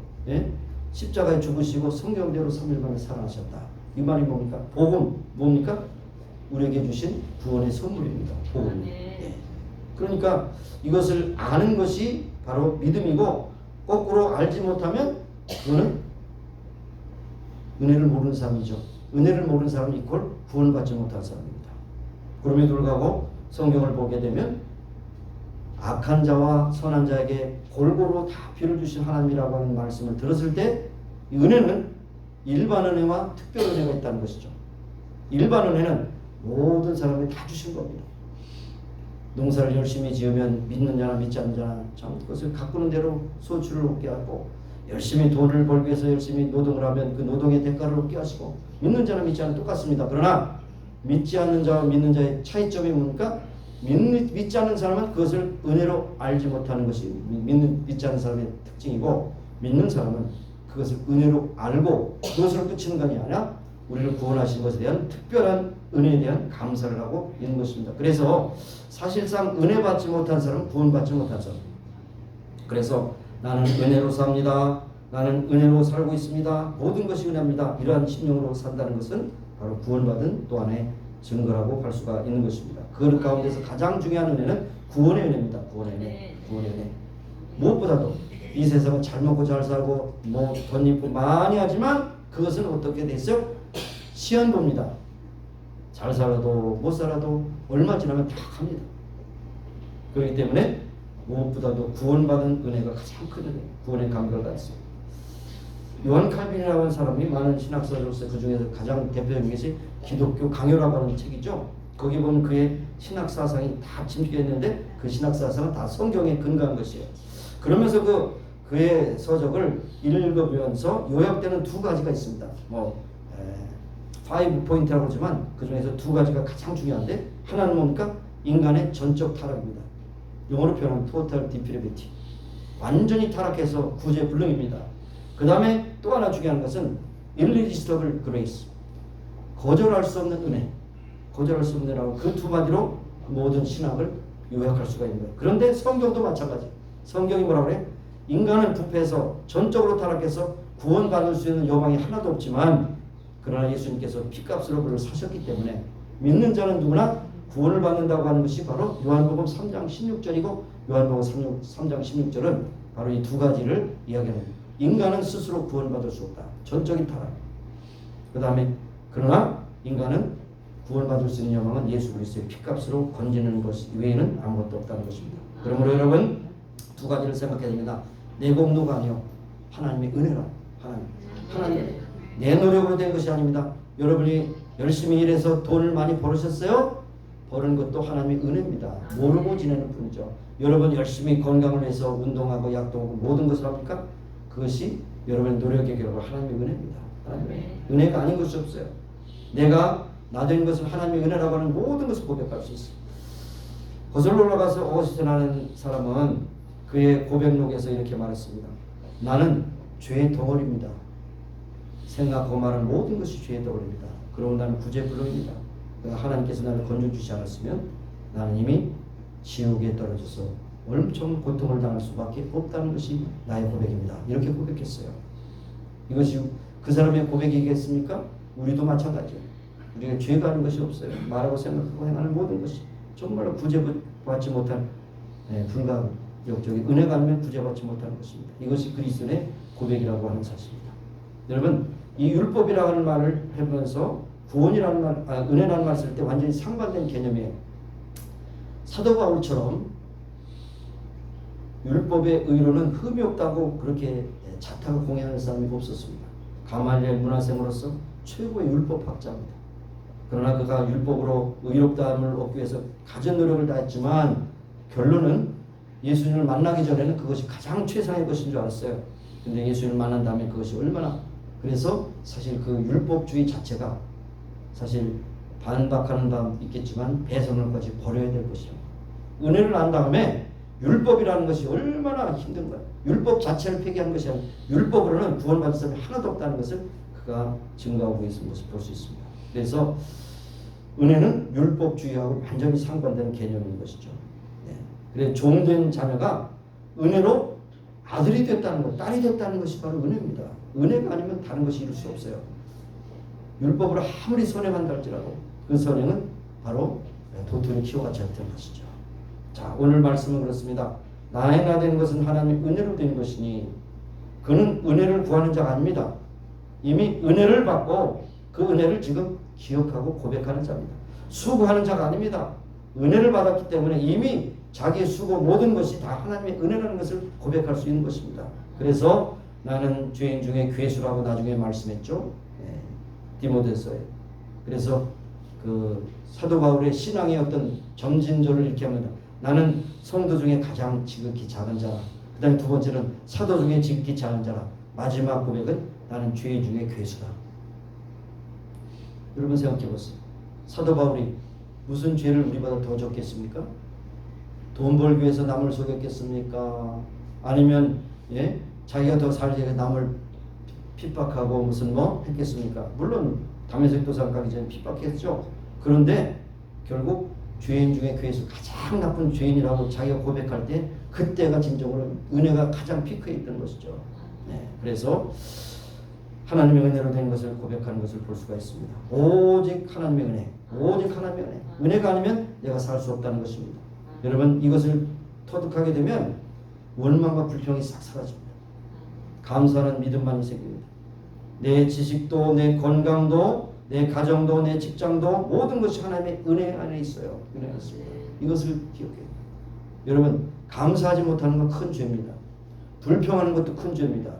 십자가에 죽으시고 성경대로 3일 만에 살아나셨다. 이 말이 뭡니까? 복음 뭡니까? 우리에게 주신 구원의 선물입니다. 복음. 그러니까 이것을 아는 것이 바로 믿음이고, 거꾸로 알지 못하면 그거는 은혜를 모르는 사람이죠. 은혜를 모르는 사람은 이퀄 구원받지 못한 사람입니다. 그럼에도 불구하고 성경을 보게 되면 악한 자와 선한 자에게 골고루 다 피를 주신 하나님이라고 하는 말씀을 들었을 때 이 은혜는 일반 은혜와 특별 은혜가 있다는 것이죠. 일반 은혜는 모든 사람에게 다 주신 겁니다. 농사를 열심히 지으면 믿는 자나 믿지 않는 자나 참 그것을 가꾸는 대로 소출을 얻게 하고, 열심히 돈을 벌기 위해서 열심히 노동을 하면 그 노동의 대가를 얻게 하시고, 믿는 자나 믿지 않는 똑같습니다. 그러나 믿지 않는 자와 믿는 자의 차이점이 뭡니까? 믿지 않는 사람은 그것을 은혜로 알지 못하는 것이 믿지 않는 사람의 특징이고, 믿는 사람은 그것을 은혜로 알고 그것으로 그치는 것이 아니라 우리를 구원하신 것에 대한 특별한 은혜에 대한 감사를 하고 있는 것입니다. 그래서 사실상 은혜 받지 못한 사람은 구원받지 못한 사람. 그래서 나는 은혜로 삽니다. 나는 은혜로 살고 있습니다. 모든 것이 은혜입니다. 이러한 심령으로 산다는 것은 바로 구원받은 또 하나의 증거라고 할 수가 있는 것입니다. 그 가운데서 가장 중요한 은혜는 구원의 은혜입니다. 구원의 은혜. 구원의 은혜. 무엇보다도 이 세상은 잘 먹고 잘 살고 뭐 돈 있고 많이 하지만 그것은 어떻게 됐어요? 시한부입니다. 잘 살아도 못 살아도 얼마 지나면 다 갑니다. 그렇기 때문에 무엇보다도 구원받은 은혜가 가장 큰 은혜, 구원의 감격을 갖습니다. 요한 칼빈이라고 하는 사람이 많은 신학사로서 그 중에서 가장 대표적인 것이 기독교 강요라고 하는 책이죠. 거기 보면 그의 신학사상이 다 침투되어 있는데 그 신학사상은 다 성경에 근거한 것이에요. 그러면서 그의 서적을 읽어보면서 요약되는 두 가지가 있습니다. 5포인트라고 하지만 그 중에서 두 가지가 가장 중요한데, 하나는 뭡니까? 인간의 전적 타락입니다. 영어로 표현하면 total depravity. 완전히 타락해서 구제불능입니다. 그 다음에 또 하나 중요한 것은 irresistible grace. 거절할 수 없는 은혜. 거절할 수 없는 은혜라고 그 두 마디로 모든 신학을 요약할 수가 있는 거예요. 그런데 성경도 마찬가지. 성경이 뭐라고 그래? 인간은 부패해서 전적으로 타락해서 구원받을 수 있는 여망이 하나도 없지만, 그러나 예수님께서 피값으로 그를 사셨기 때문에 믿는 자는 누구나 구원을 받는다고 하는 것이 바로 요한복음 3장 16절이고, 요한복음 3장 16절은 바로 이 두 가지를 이야기합니다. 인간은 스스로 구원받을 수 없다. 전적인 타락. 그 다음에 그러나 인간은 구원받을 수 있는 여망은 예수 그리스도의 피값으로 건지는 것 외에는 아무것도 없다는 것입니다. 그러므로 여러분 두 가지를 생각해야 됩니다. 내 공로가 아니요 하나님의 은혜라. 하나님 내 노력으로 된 것이 아닙니다. 여러분이 열심히 일해서 돈을 많이 벌으셨어요? 버는 것도 하나님의 은혜입니다. 모르고 지내는 뿐이죠. 여러분 열심히 건강을 위해서 운동하고 약도 하고 모든 것을 합니까? 그것이 여러분의 노력의 결과 하나님의 은혜입니다. 하나님의 은혜가 아닌 것이 없어요. 내가 나 된 것을 하나님의 은혜라고 하는 모든 것을 고백할 수 있어요. 거슬러 올라가서 오시스라는 사람은 그의 고백록에서 이렇게 말했습니다. 나는 죄의 덩어리입니다. 생각하고 말하는 모든 것이 죄의 덩어리입니다. 그러고 나는 구제불능입니다. 하나님께서 나를 건져주지 않았으면 나는 이미 지옥에 떨어져서 엄청 고통을 당할 수밖에 없다는 것이 나의 고백입니다. 이렇게 고백했어요. 이것이 그 사람의 고백이겠습니까? 우리도 마찬가지예요. 우리가 죄가 아닌 것이 없어요. 말하고 생각하고 행하는 모든 것이 정말로 구제받지 못한 불가역적인 은혜가 아니면 구제받지 못하는 것입니다. 이것이 그리스도의 고백이라고 하는 사실입니다. 여러분, 이 율법이라는 말을 하면서 구원이라는 말, 은혜라는 말을 쓸 때 완전히 상반된 개념이에요. 사도 바울처럼 율법의 의로는 흠이 없다고 그렇게 자타가 공언하는 사람이 없었습니다. 가말리엘 문화생으로서 최고의 율법학자입니다. 그러나 그가 율법으로 의롭다함을 얻기 위해서 가진 노력을 다했지만 결론은 예수님을 만나기 전에는 그것이 가장 최상의 것인 줄 알았어요. 근데 예수님을 만난 다음에 그것이 얼마나, 그래서 사실 그 율법주의 자체가 사실 반박하는 바 있겠지만 배선을까지 버려야 될 것이요. 은혜를 안 다음에 율법이라는 것이 얼마나 힘든 거야. 율법 자체를 폐기한 것이 아니라 율법으로는 구원받을 사람이 하나도 없다는 것을 그가 증거하고 있는 것을 볼 수 있습니다. 그래서 은혜는 율법주의하고 완전히 상반되는 개념인 것이죠. 네. 그래서 종된 자녀가 은혜로 아들이 됐다는 것, 딸이 됐다는 것이 바로 은혜입니다. 은혜가 아니면 다른 것이 이룰 수 없어요. 율법으로 아무리 선행한다 할지라도 그 선행은 바로 도토리 키워같이 했던 것이죠. 자, 오늘 말씀은 그렇습니다. 나에나 된 것은 하나님의 은혜로 된 것이니 그는 은혜를 구하는 자가 아닙니다. 이미 은혜를 받고 그 은혜를 지금 기억하고 고백하는 자입니다. 수고하는 자가 아닙니다. 은혜를 받았기 때문에 이미 자기의 수고 모든 것이 다 하나님의 은혜라는 것을 고백할 수 있는 것입니다. 그래서 나는 죄인 중에 괴수라고 나중에 말씀했죠. 디모데서에. 그래서 그 사도 바울의 신앙의 어떤 점진조를 이렇게 합니다. 나는 성도 중에 가장 지극히 작은 자라. 그 다음에 두 번째는 사도 중에 지극히 작은 자라. 마지막 고백은 나는 죄인 중에 괴수다. 여러분 생각해 보세요. 사도 바울이 무슨 죄를 우리보다 더 졌겠습니까? 돈 벌기 위해서 남을 속였겠습니까? 아니면 자기가 더 살기 위해서 남을 핍박하고 무슨 뭐 했겠습니까? 물론 다메섹 도상 가기 전에 핍박했죠. 그런데 결국 죄인 중에 괴수, 가장 나쁜 죄인이라고 자기가 고백할 때 그때가 진정으로 은혜가 가장 피크에 있던 것이죠. 그래서 하나님의 은혜로 된 것을 고백하는 것을 볼 수가 있습니다. 오직 하나님의 은혜, 오직 하나님의 은혜. 은혜가 아니면 내가 살 수 없다는 것입니다. 여러분 이것을 터득하게 되면 원망과 불평이 싹 사라집니다. 감사하는 믿음만이 생깁니다. 내 지식도, 내 건강도, 내 가정도, 내 직장도 모든 것이 하나님의 은혜 안에 있어요. 은혜 안에 있습니다. 이것을 기억해요. 여러분 감사하지 못하는 건 큰 죄입니다. 불평하는 것도 큰 죄입니다.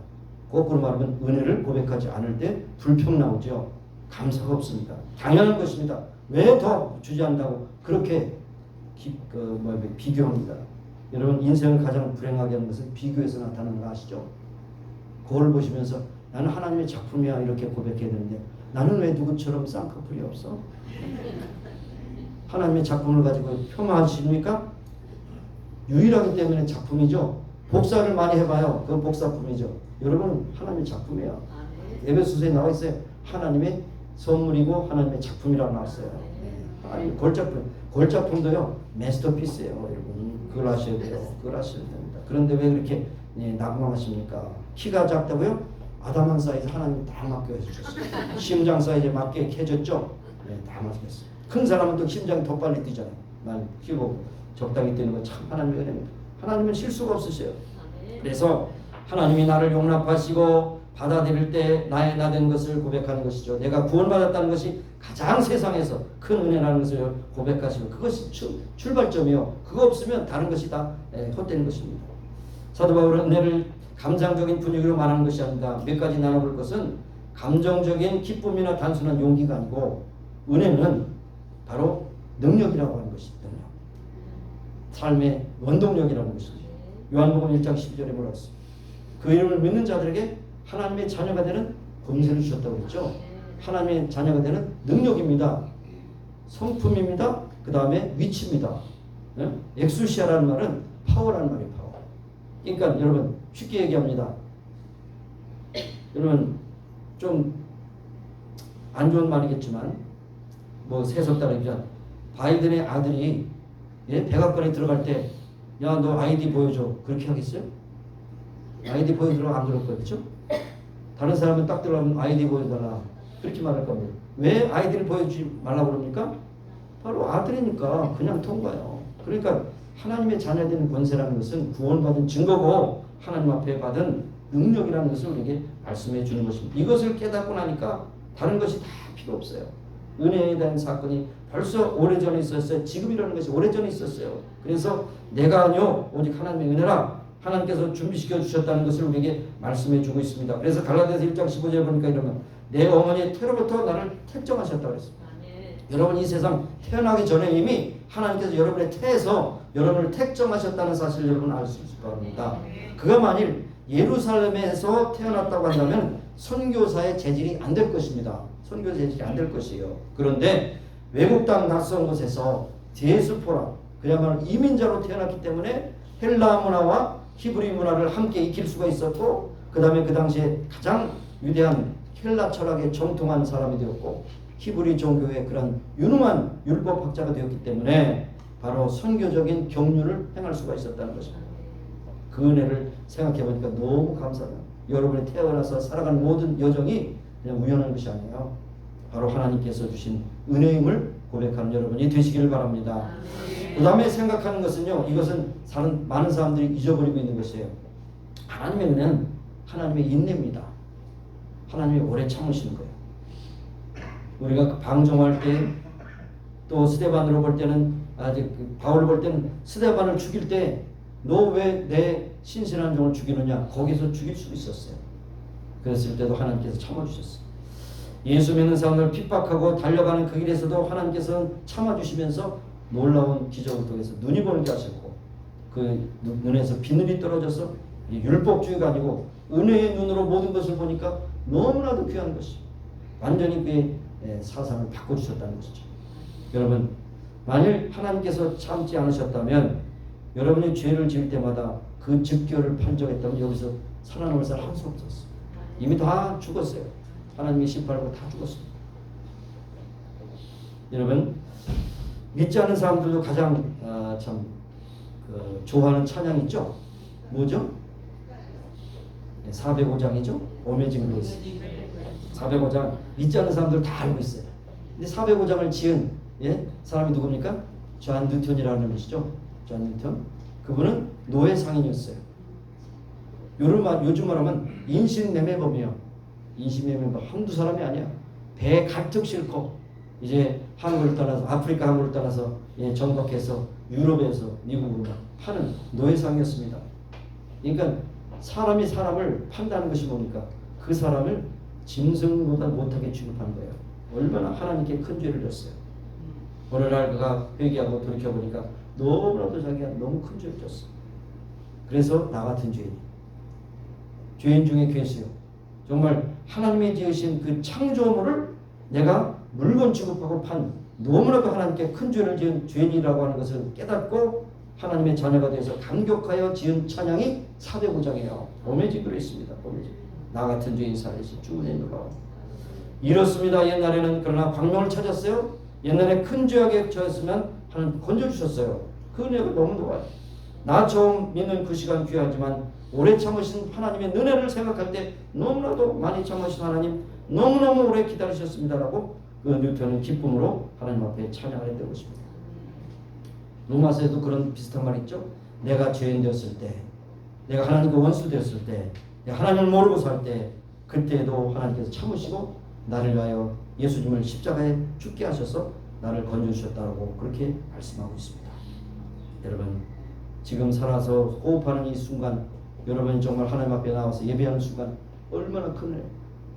거꾸로 말하면 은혜를 고백하지 않을 때 불평 나오죠. 감사가 없습니다. 당연한 것입니다. 왜 더 주지 않는다고 그렇게 비교합니다. 여러분 인생을 가장 불행하게 하는 것은 비교에서 나타나는 거 아시죠? 거울 보시면서 나는 하나님의 작품이야 이렇게 고백해야 되는데 나는 왜 누구처럼 쌍꺼풀이 없어? 하나님의 작품을 가지고 폄하하십니까? 유일하기 때문에 작품이죠. 복사를 많이 해봐요. 그건 복사품이죠. 여러분 하나님의 작품이에요. 에베소서에 나와 있어요. 하나님의 선물이고 하나님의 작품이라고 나왔어요. 아니 골작품도요 마스터피스예요. 여러분 그걸 아셔야 돼요. 그걸 아셔야 됩니다. 그런데 왜 그렇게 낙망하십니까? 키가 작다고요? 아담한 사이즈 하나님 다 맡겨주셨어요. 심장 사이즈에 맞게 해줬죠? 다 맡겼어요. 큰 사람은 또 심장이 더 빨리 뛰잖아요. 난 키고 적당히 뛰는 건 참 하나님의 은혜입니다. 하나님은 실수가 없으세요. 그래서 하나님이 나를 용납하시고 받아들일 때 나의 나 된 것을 고백하는 것이죠. 내가 구원받았다는 것이 가장 세상에서 큰 은혜라는 것을 고백하시고 그것이 출발점이요. 그거 없으면 다른 것이 다 헛되는 것입니다. 사도 바울은 은혜를 감상적인 분위기로 말하는 것이 아니다. 몇 가지 나눠볼 것은 감정적인 기쁨이나 단순한 용기가 아니고 은혜는 바로 능력이라고 하는 것입니다. 삶의 원동력이라는 것입니다. 요한복음 1장 12절에 뭐라고 했습니까? 그 이름을 믿는 자들에게 하나님의 자녀가 되는 권세를 주셨다고 했죠. 하나님의 자녀가 되는 능력입니다. 성품입니다. 그 다음에 위치입니다. 엑수시아라는 말은 파워라는 말이에요. 파워. 그러니까 여러분 쉽게 얘기합니다. 여러분 좀 안 좋은 말이겠지만 뭐 세속다르기자 바이든의 아들이 백악관에 들어갈 때 야, 너 아이디 보여줘. 그렇게 하겠어요? 아이디 보여주라고 안 그럴 거겠죠? 다른 사람은 딱 들어가면 아이디 보여달라. 그렇게 말할 겁니다. 왜 아이디를 보여주지 말라고 그럽니까? 바로 아들이니까 그냥 통과요. 그러니까 하나님의 자녀되는 권세라는 것은 구원받은 증거고 하나님 앞에 받은 능력이라는 것을 우리에게 말씀해 주는 것입니다. 이것을 깨닫고 나니까 다른 것이 다 필요 없어요. 은혜에 대한 사건이 벌써 오래전에 있었어요. 지금이라는 것이 오래전에 있었어요. 그래서 내가 아니요 오직 하나님의 은혜라 하나님께서 준비시켜 주셨다는 것을 우리에게 말씀해 주고 있습니다. 그래서 갈라디아서 1장 15절에 보니까 이러면 내 어머니의 태로부터 나를 택정하셨다고 했습니다. 여러분 이 세상 태어나기 전에 이미 하나님께서 여러분의 태에서 여러분을 택정하셨다는 사실을 여러분 알 수 있을 겁니다. 그가 만일 예루살렘에서 태어났다고 한다면 선교사의 재질이 안 될 것입니다. 선교사 재질이 안 될 것이에요. 그런데 외국 땅 낯선 곳에서 디에스포라 그야말로 이민자로 태어났기 때문에 헬라 문화와 히브리 문화를 함께 익힐 수가 있었고 그 다음에 그 당시에 가장 위대한 헬라 철학에 정통한 사람이 되었고 히브리 종교의 그런 유능한 율법학자가 되었기 때문에 바로 선교적인 경륜을 행할 수가 있었다는 것입니다. 그 은혜를 생각해 보니까 너무 감사해요. 여러분이 태어나서 살아가는 모든 여정이 그냥 우연한 것이 아니에요. 바로 하나님께서 주신 은혜임을 고백하는 여러분이 되시기를 바랍니다. 그 다음에 생각하는 것은요. 이것은 많은 사람들이 잊어버리고 있는 것이에요. 하나님의 은혜는 하나님의 인내입니다. 하나님이 오래 참으시는 거예요. 우리가 방종할 때 또 스데반으로 볼 때는 바울을 볼 때는 스데반을 죽일 때 너 왜 내 신실한 종을 죽이느냐 거기서 죽일 수 있었어요. 그랬을 때도 하나님께서 참아주셨어요. 예수 믿는 사람을 핍박하고 달려가는 그 길에서도 하나님께서는 참아주시면서 놀라운 기적을 통해서 눈이 보이게 하셨고 그 눈에서 비늘이 떨어져서 율법주의가 아니고 은혜의 눈으로 모든 것을 보니까 너무나도 귀한 것이 완전히 그의 사상을 바꿔주셨다는 것이죠. 여러분 만일 하나님께서 참지 않으셨다면 여러분이 죄를 지을 때마다 그 즉결을 판정했다면 여기서 살아남을 사람 한 수 없었어요. 이미 다 죽었어요. 하나님의 심판으로 다 죽었습니다. 여러분 믿지 않는 사람들도 가장 좋아하는 찬양 있죠? 뭐죠? 405장이죠? 오메징 그레이스. 405장 믿지 않는 사람들 다 알고 있어요. 근데 405장을 지은 사람이 누굽니까? 존 뉴턴이라는 것이죠. 존 뉴턴. 그분은 노예 상인이었어요. 요즘 말하면 인신매매범이에요. 인신매매범 한두 사람이 아니야. 배 가득 싣고 이제 한국을 떠나서 아프리카 항구를 떠나서 정박해서 유럽에서 미국으로 파는 노예상이었습니다. 그러니까 사람이 사람을 판다는 것이 뭡니까? 그 사람을 짐승보다 못하게 취급한 거예요. 얼마나 하나님께 큰 죄를 졌어요. 어느 날 그가 회개하고 돌이켜보니까 너무나도 자기가 너무 큰 죄를 졌어. 그래서 나 같은 죄인 중에 괴수요. 정말 하나님이 지으신 그 창조물을 내가 물건 취급하고 판 너무나도 하나님께 큰 죄를 지은 죄인이라고 하는 것을 깨닫고 하나님의 자녀가 되어서 감격하여 지은 찬양이 405장이에요. 오메지그로 있습니다. 오메지. 나 같은 죄인 살리시 주의 놀라워. 이렇습니다. 옛날에는 그러나 광명을 찾았어요. 옛날에 큰 죄악에 처했으면 하나님 건져주셨어요. 그 은혜가 너무 높아요. 나 처음 믿는 그 시간 귀하지만 오래 참으신 하나님의 은혜를 생각할 때 너무나도 많이 참으신 하나님 너무너무 오래 기다리셨습니다라고 그 뉴턴은 기쁨으로 하나님 앞에 찬양을 했던 것입니다. 로마서에도 그런 비슷한 말 있죠. 내가 죄인 되었을 때 내가 하나님과 원수 되었을 때 내가 하나님을 모르고 살 때 그때에도 하나님께서 참으시고 나를 위하여 예수님을 십자가에 죽게 하셔서 나를 건져주셨다고 그렇게 말씀하고 있습니다. 여러분 지금 살아서 호흡하는 이 순간 여러분이 정말 하나님 앞에 나와서 예배하는 순간 얼마나 큰 은혜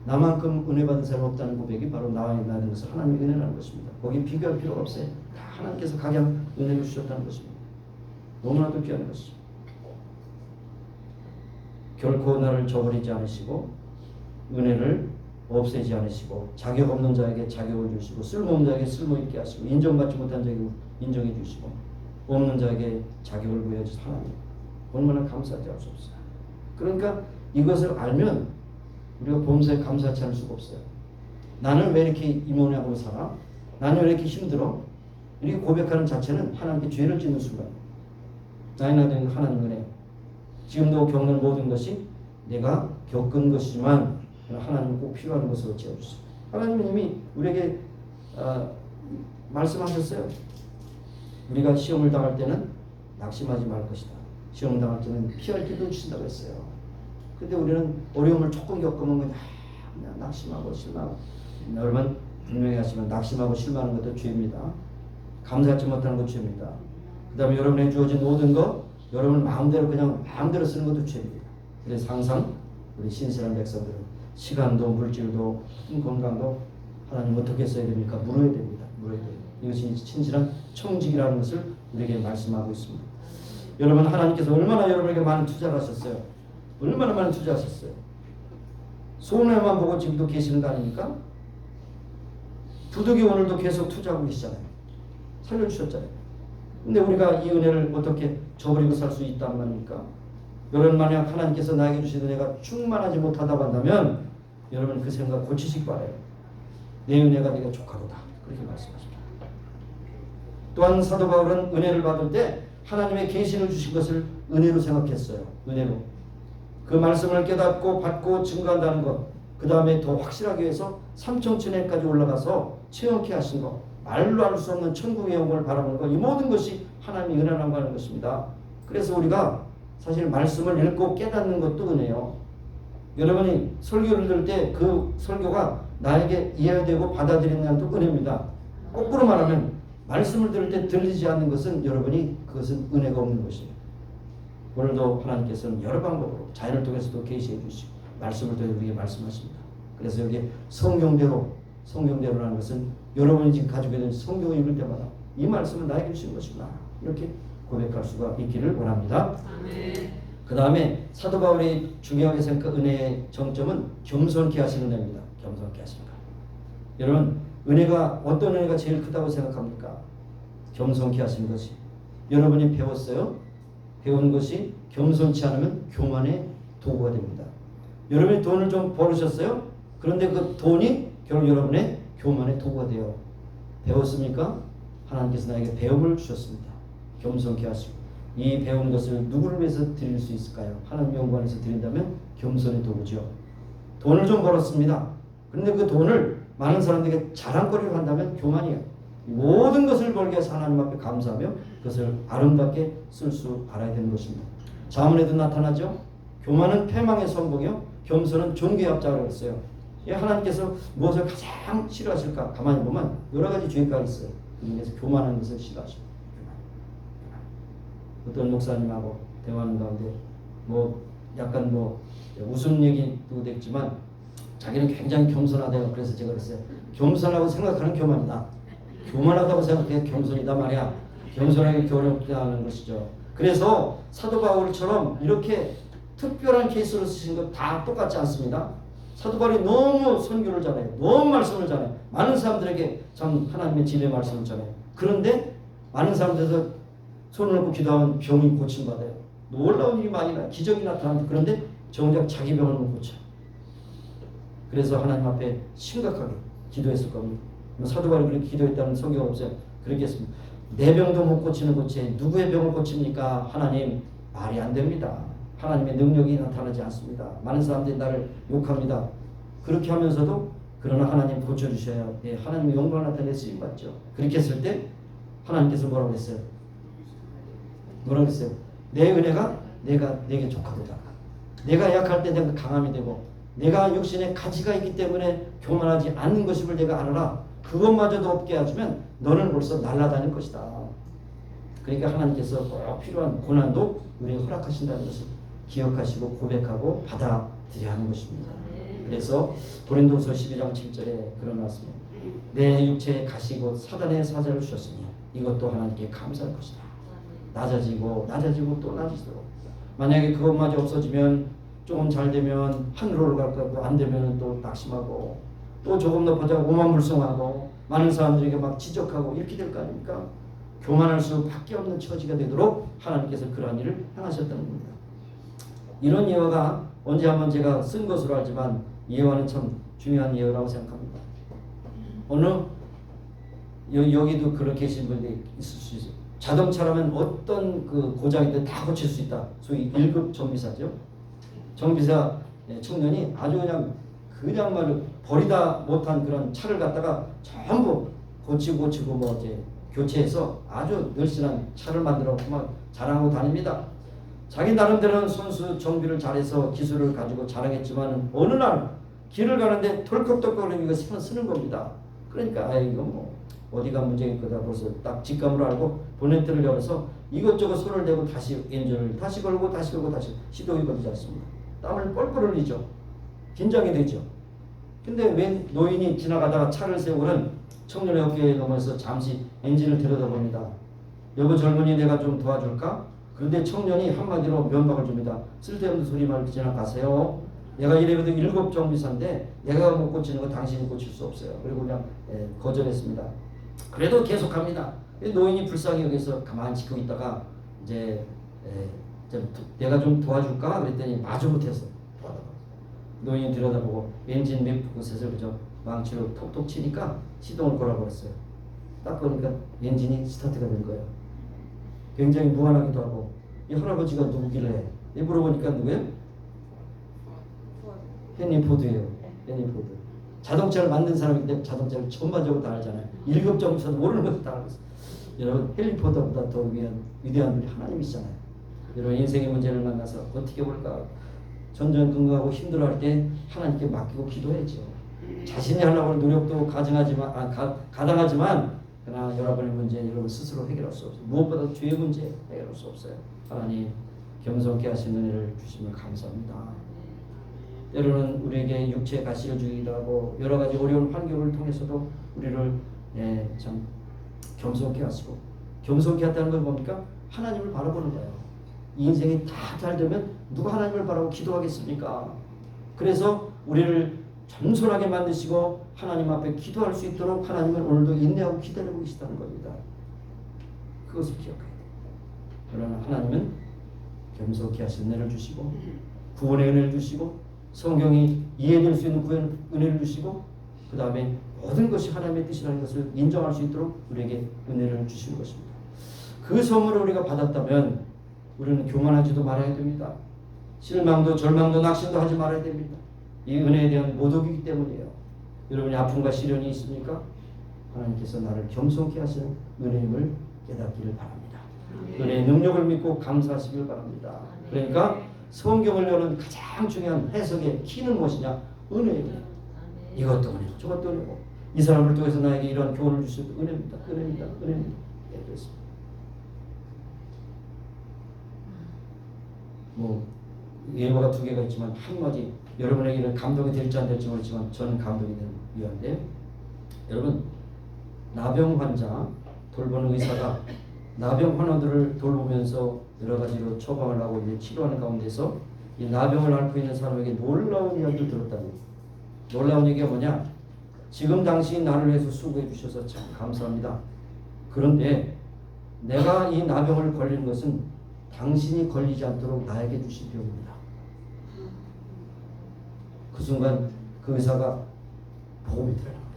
나만큼 은혜 받은 사람 없다는 고백이 바로 나와 있는 것을 하나님의 은혜라는 것입니다. 거기 비교할 필요가 없어요. 다 하나님께서 각양 은혜를 주셨다는 것입니다. 너무나도 귀한 것이죠. 결코 나를 저버리지 않으시고 은혜를 없애지 않으시고 자격 없는 자에게 자격을 주시고 쓸모없는 자에게 쓸모있게 하시고 인정받지 못한 자에게 인정해 주시고 없는 자에게 자격을 부여주신 하나님 얼마나 감사하지 않을 수 없어요. 그러니까 이것을 알면 우리가 범사에 감사치 않을 수가 없어요. 나는 왜 이렇게 이 모양으로 살아? 나는 왜 이렇게 힘들어? 이렇게 고백하는 자체는 하나님께 죄를 짓는 순간 나이나된 하나님 은혜. 지금도 겪는 모든 것이 내가 겪은 것이지만 하나님 꼭 필요한 것으로 채워주세요. 하나님은 이미 우리에게 말씀하셨어요. 우리가 시험을 당할 때는 낙심하지 말 것이다. 시험을 당할 때는 피할 길도 주신다고 했어요. 근데 우리는 어려움을 조금 겪으면 그냥 낙심하고 실망하고. 여러분 분명히 하시면 낙심하고 실망하는 것도 죄입니다. 감사하지 못하는 것도 죄입니다. 그 다음에 여러분에게 주어진 모든 것 여러분 마음대로 그냥 마음대로 쓰는 것도 죄입니다. 그래서 항상 우리 신실한 백성들은 시간도 물질도 건강도 하나님 어떻게 써야 됩니까? 물어야 됩니다. 물어야 됩니다. 이것이 신실한 청직이라는 것을 우리에게 말씀하고 있습니다. 여러분 하나님께서 얼마나 여러분에게 많은 투자를 하셨어요? 얼마나 많은 투자하셨어요? 손해만 보고 지금도 계시는 거 아닙니까? 부득이 오늘도 계속 투자하고 계시잖아요. 살려주셨잖아요. 근데 우리가 이 은혜를 어떻게 저버리고 살 수 있단 말입니까? 여러분 만약 하나님께서 나에게 주신 은혜가 충만하지 못하다고 한다면 여러분 그 생각 고치시기 바라요. 내 은혜가 내게 족하도다. 그렇게 말씀하십니다. 또한 사도 바울은 은혜를 받을 때 하나님의 계시를 주신 것을 은혜로 생각했어요. 은혜로. 그 말씀을 깨닫고 받고 증거한다는 것. 그 다음에 더 확실하게 해서 삼천천에까지 올라가서 체험케 하신 것. 말로 알 수 없는 천국의 영광을 바라보는 것. 이 모든 것이 하나님의 은혜라고 하는 것입니다. 그래서 우리가 사실 말씀을 읽고 깨닫는 것도 은혜요. 여러분이 설교를 들을 때 그 설교가 나에게 이해되고 받아들이는 것도 은혜입니다. 거꾸로 말하면 말씀을 들을 때 들리지 않는 것은 여러분이 그것은 은혜가 없는 것이에요. 오늘도 하나님께서는 여러 방법으로 자연을 통해서도 계시해 주시고 말씀을 통해 우리에게 말씀하십니다. 그래서 여기 성경대로라는 것은 여러분이 지금 가지고 있는 성경을 읽을 때마다 이 말씀은 나에게 주신 것이구나 이렇게 고백할 수가 있기를 원합니다. 그 다음에 사도 바울이 중요하게 생각한 은혜의 정점은 겸손케 하시는 은혜입니다. 겸손케 하시는 것. 여러분 은혜가 어떤 은혜가 제일 크다고 생각합니까? 겸손케 하시는 것이. 여러분이 배웠어요? 배운 것이 겸손치 않으면 교만의 도구가 됩니다. 여러분이 돈을 좀 벌으셨어요? 그런데 그 돈이 결국 여러분의 교만의 도구가 돼요. 배웠습니까? 하나님께서 나에게 배움을 주셨습니다. 겸손케 하시고. 이 배운 것을 누구를 위해서 드릴 수 있을까요? 하나님 영광에서 드린다면 겸손의 도구죠. 돈을 좀 벌었습니다. 그런데 그 돈을 많은 사람들에게 자랑거리로 한다면 교만이에요. 모든 것을 벌게 해서 하나님 앞에 감사하며 그것을 아름답게 쓸 줄 알아야 되는 것입니다. 자문에도 나타나죠. 교만은 패망의 선봉이요, 겸손은 존귀의 앞자라고 했어요. 하나님께서 무엇을 가장 싫어하실까? 가만히 보면 여러 가지 죄가 있어요. 그 중에서 교만한 것을 싫어하시고. 어떤 목사님하고 대화하는 가운데 약간 웃음 얘기도 됐지만 자기는 굉장히 겸손하대요. 그래서 제가 그랬어요. 겸손하고 생각하는 교만이다. 교만하다고 생각해 겸손이다 말이야. 겸손하게 교만하는 것이죠. 그래서 사도 바울처럼 이렇게 특별한 케이스로 쓰신 것 다 똑같지 않습니다. 사도 바울이 너무 선교를 잘해요. 너무 말씀을 잘해요. 많은 사람들에게 참 하나님의 진리의 말씀을 전해요. 그런데 많은 사람들에서 손을 놓고 기도하면 병이 고침받아요. 놀라운 일이 많이 나요. 기적이 나타나는데 그런데 정작 자기 병을 못 고쳐요. 그래서 하나님 앞에 심각하게 기도했을 겁니다. 사도 바울이 그렇게 기도했다는 성경 없어요. 그러겠습니다. 내 병도 못 고치는 고체 누구의 병을 고칩니까? 하나님, 말이 안 됩니다. 하나님의 능력이 나타나지 않습니다. 많은 사람들이 나를 욕합니다. 그렇게 하면서도 그러나 하나님 고쳐주셔야 하나님의 영광을 나타내 쓰임받죠. 그렇게 했을 때 하나님께서 뭐라고 했어요? 뭐라고 했어요? 내 은혜가 내게 족하도다. 내가 약할 때 내가 강함이 되고 내가 육신에 가지가 있기 때문에 교만하지 않는 것임을 내가 알아라. 그것마저도 없게 해주면 너는 벌써 날아다닐 것이다. 그러니까 하나님께서 꼭 필요한 고난도 우리에게 허락하신다는 것을 기억하시고 고백하고 받아들여야 하는 것입니다. 그래서 고린도서 12장 7절에 그런 말씀입니다. 내 육체에 가시고 사단의 사자를 주셨으니 이것도 하나님께 감사할 것이다. 낮아지고 또 낮아지도록. 만약에 그것마저 없어지면 조금 잘 되면 하늘로 갈 거고 안 되면 또 낙심하고 또 조금 높아져 오만불성하고 많은 사람들에게 막 지적하고 이렇게 될 거 아닙니까? 교만할 수밖에 없는 처지가 되도록 하나님께서 그러한 일을 행하셨다는 겁니다. 이런 예화가 언제 한번 제가 쓴 것으로 알지만 예화는 참 중요한 예화라고 생각합니다. 여기도 그런 계신 분들이 있을 수 있어요. 자동차라면 어떤 그 고장이든 다 고칠 수 있다. 소위 1급 정비사죠. 정비사 청년이 아주 그냥 말로 버리다 못한 그런 차를 갖다가 전부 고치고 뭐 이제 교체해서 아주 늘씬한 차를 만들어 막 자랑하고 다닙니다. 자기 나름대로는 선수 정비를 잘해서 기술을 가지고 자랑했지만 어느 날 길을 가는데 덜컥덜컥 이거 쓰는 겁니다. 그러니까 이거 뭐 어디가 문제일 거다 벌써 딱 직감으로 알고 보네트를 열어서 이것저것 손을 대고 다시 엔진을 다시 걸고 다시 시동이 걸리지 않습니다. 땀을 뻘뻘 흘리죠. 긴장이 되죠. 근데 웬 노인이 지나가다가 차를 세우고는 청년의 어깨에 넘어서 잠시 엔진을 들여다봅니다. 여보 젊은이 내가 좀 도와줄까? 그런데 청년이 한마디로 면박을 줍니다. 쓸데없는 소리 말고 지나가세요. 내가 이래봬도 1급 정비사인데 내가 못 고치는 거 당신이 고칠 수 없어요. 그리고 그냥 거절했습니다. 그래도 계속합니다. 노인이 불쌍히 여기서 가만히 지키고 있다가 이제 내가 좀 도와줄까? 그랬더니 마주 못해서 노인이 들여다보고 엔진 몇 곳에서 그저 망치로 톡톡 치니까 시동을 걸어버렸어요. 딱 보니까 엔진이 스타트가 된 거예요. 굉장히 무안하기도 하고 이 할아버지가 누구길래 물어보니까 누구예요? 헨리 포드예요. 헨리 포드. 자동차를 만든 사람인데 자동차를 전반적으로 다 알잖아요. 1급 정비사도 모르는 것도 다 알고 있어요. 여러분 헨리 포드보다 더 위대한 분이 하나님이시잖아요. 여러분 인생의 문제를 만나서 어떻게 볼까? 전전긍긍하고 힘들어할 때 하나님께 맡기고 기도해야죠. 자신이 하려고 하는 노력도 가당하지만 그러나 여러분의 문제 여러분 스스로 해결할 수 없어요. 무엇보다 죄의 문제 해결할 수 없어요. 하나님 겸손케 하신 은혜를 주시면 감사합니다. 때로는 우리에게 육체의 가시를 주기도 하고 여러 가지 어려운 환경을 통해서도 우리를 참 겸손케 하시고 겸손케 한다는 건 뭡니까? 하나님을 바라보는 거예요. 이 인생이 다 잘 되면 누가 하나님을 바라보고 기도하겠습니까? 그래서 우리를 겸손하게 만드시고 하나님 앞에 기도할 수 있도록 하나님은 오늘도 인내하고 기다리고 계시다는 겁니다. 그것을 기억해야 돼요. 그러나 하나님은 겸손케 하신 은혜를 주시고 구원의 은혜를 주시고 성경이 이해될 수 있는 구원 은혜를 주시고 그 다음에 모든 것이 하나님의 뜻이라는 것을 인정할 수 있도록 우리에게 은혜를 주신 것입니다. 그 선물을 우리가 받았다면 우리는 교만하지도 말아야 됩니다. 실망도 절망도 낙심도 하지 말아야 됩니다. 이 은혜에 대한 모독이기 때문이에요. 여러분이 아픔과 시련이 있습니까? 하나님께서 나를 겸손케 하시는 은혜임을 깨닫기를 바랍니다. 은혜의 능력을 믿고 감사하시길 바랍니다. 그러니까 성경을 여는 가장 중요한 해석의 키는 무엇이냐? 은혜입니다. 이것도 은혜고 저것도 은혜고 이 사람을 통해서 나에게 이러한 교훈을 주셔도 은혜입니다. 은혜입니다. 예, 그렇습니다. 뭐 예화가 두 개가 있지만 한마디 여러분에게는 감동이 될지 안 될지 모르지만 저는 감동이 되는 이유인데 여러분 나병 환자 돌보는 의사가 나병 환우들을 돌보면서 여러 가지로 처방을 하고 이제 치료하는 가운데서 이 나병을 앓고 있는 사람에게 놀라운 이야기를 들었다니 놀라운 얘기가 뭐냐? 지금 당신이 나를 위해서 수고해 주셔서 참 감사합니다. 그런데 내가 이 나병을 걸리는 것은 당신이 걸리지 않도록 나에게 주신 병입니다. 그 순간 그 의사가 복음이 들어갑니다.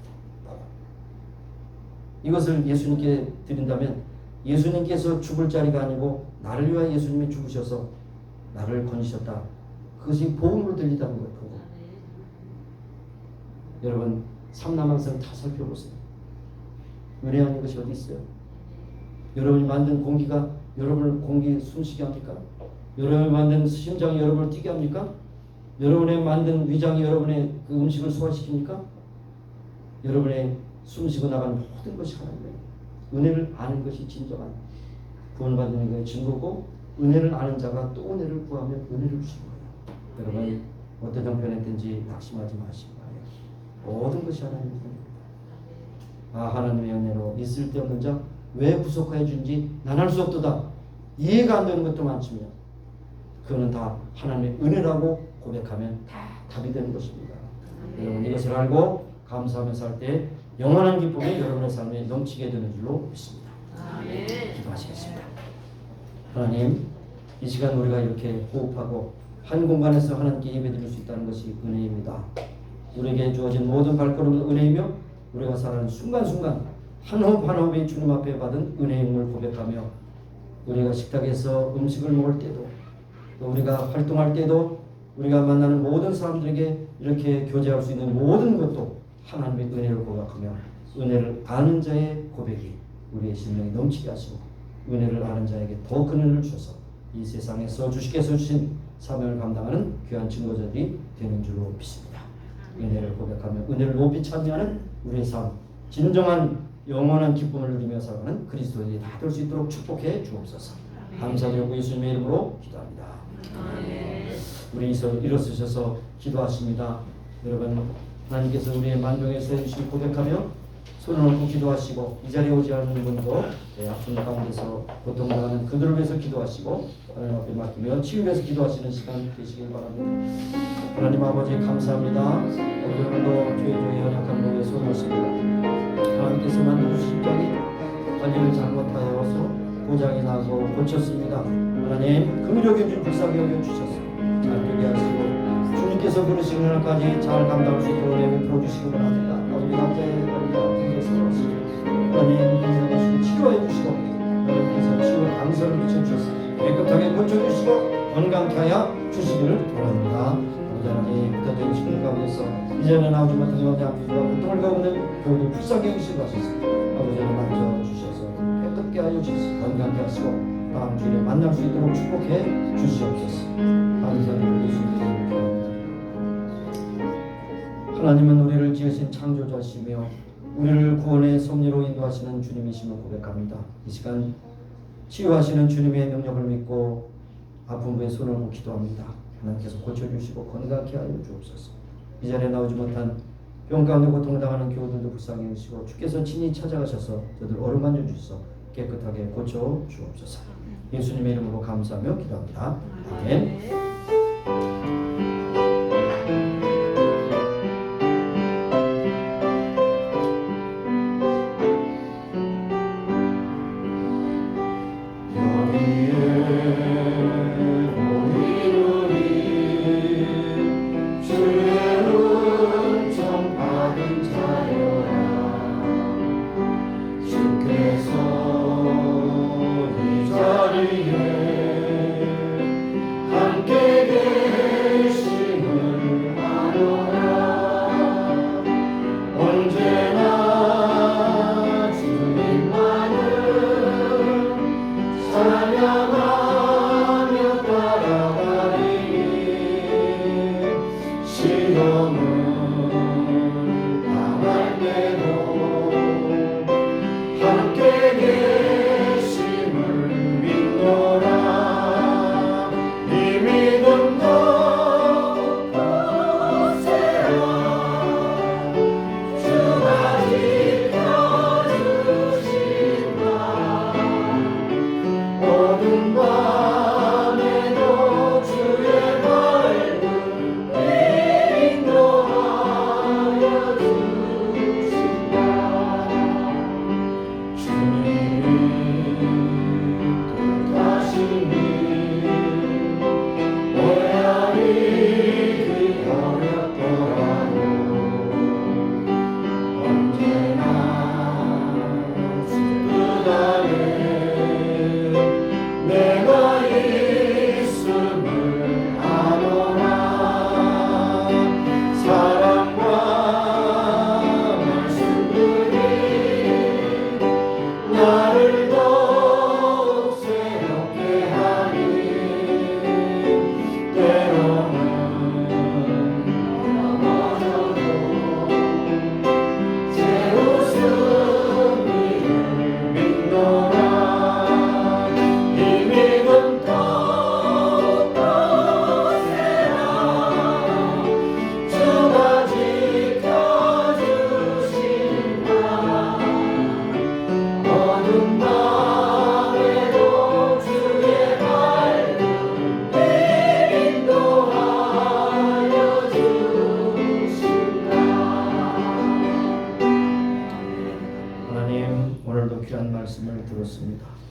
이것을 예수님께 드린다면 예수님께서 죽을 자리가 아니고 나를 위하여 예수님이 죽으셔서 나를 건지셨다. 그것이 복음으로 들리다는 거예요. 복음. 여러분 삼남한성 다 살펴보세요. 은혜 아닌 것이 어디 있어요? 여러분이 만든 공기가 여러분을 공기 숨쉬게 합니까? 여러분이 만든 심장이 여러분을 뛰게 합니까? 여러분의 만든 위장이 여러분의 그 음식을 소화시킵니까? 여러분의 숨쉬고 나가는 모든 것이 하나님의 은혜를 아는 것이 진정한 구원받는 것의 증거고 은혜를 아는 자가 또 은혜를 구하면 은혜를 주시는 거예요. 여러분 어떤 형편이든지 낙심하지 마시기 바라요. 모든 것이 하나님의 은혜입니다. 하나님의 은혜로 있을 데 없는 자 왜 구속하여 준지 난 알 수 없도다. 이해가 안 되는 것도 많지만 그거는 다 하나님의 은혜라고 고백하면 다 답이 되는 것입니다. 여러분 이것을 알고 감사하며 살 때 영원한 기쁨이 여러분의 삶에 넘치게 되는 줄로 믿습니다. 기도하시겠습니다. 하나님 이 시간 우리가 이렇게 호흡하고 한 공간에서 하나님께 예배드릴 수 있다는 것이 은혜입니다. 우리에게 주어진 모든 발걸음은 은혜이며 우리가 살아가는 순간순간 한 호흡 한 호흡이 주님 앞에 받은 은혜의 힘을 고백하며 우리가 식탁에서 음식을 먹을 때도 또 우리가 활동할 때도 우리가 만나는 모든 사람들에게 이렇게 교제할 수 있는 모든 것도 하나님의 은혜를 고백하며 은혜를 아는 자의 고백이 우리의 심령이 넘치게 하시고 은혜를 아는 자에게 더 큰 은혜를 주셔서 이 세상에서 주께서 주신 사명을 감당하는 귀한 증거자들이 되는 줄로 믿습니다. 은혜를 고백하며 은혜를 높이 찬미하는 우리의 삶, 진정한 영원한 기쁨을 누리며 살아가는 그리스도인이 다 될 수 있도록 축복해 주옵소서. 감사드리고 예수님의 이름으로 기도합니다. 우리 일어서셔서 기도하십니다. 여러분, 하나님께서 우리의 만병에 서해주신 고백하며 손을 얹고 기도하시고 이 자리에 오지 않는 분도 아픈 가운데서 고통당하는 그들을 위해서 기도하시고 하나님 앞에 맡기며 치유 위해서 기도하시는 시간 되시길 바랍니다. 하나님 아버지 감사합니다. 오늘도 저희 연약한 몸에 손을 얹습니다. 하나님께서 만들어주신 심장이 관리를 잘못하여서 고장이 나고 고쳤습니다. 하나님 긍휼히 여겨주신 불쌍히 여겨주셔서 잘 되게 하시고 주님께서 그러시는 날까지 잘 감당할 수 있도록 은혜 베풀어주시기 바랍니다. 아버지 각자의 아버지 하나님 인생을 치료해 주시고 여러분께서 치유의 강선을 비춰주셔서 깨끗하게 고쳐주시고 건강케 하여 주시기를 바랍니다. 아버지 하나님 부탁드린 시간 가운데서 이제는 나오지 못한 가운데 아버지와 고통을 가운데 교회를 불쌍히 여기시고 하셔서 아버지 하나님 만져주셔서 깨끗게 하여 주셔서 건강케 하시고 다음 주에 만날 수 있도록 축복해 주시옵소서. 감사드리고 예수님의 이름으로 하나님은 우리를 지으신 창조자시며 우리를 구원의 섭리로 인도하시는 주님이심을 고백합니다. 이 시간 치유하시는 주님의 능력을 믿고 아픈 분의 손을 얹고 기도합니다. 하나님께서 고쳐주시고 건강케 하여 주옵소서. 이 자리에 나오지 못한 병 가운데 고통당하는 교우들도 불쌍히 여기시고 주께서 친히 찾아가셔서 저들 어루만져 주셔서 깨끗하게 고쳐 주옵소서. 예수님의 이름으로 감사하며 기도합니다. 아멘.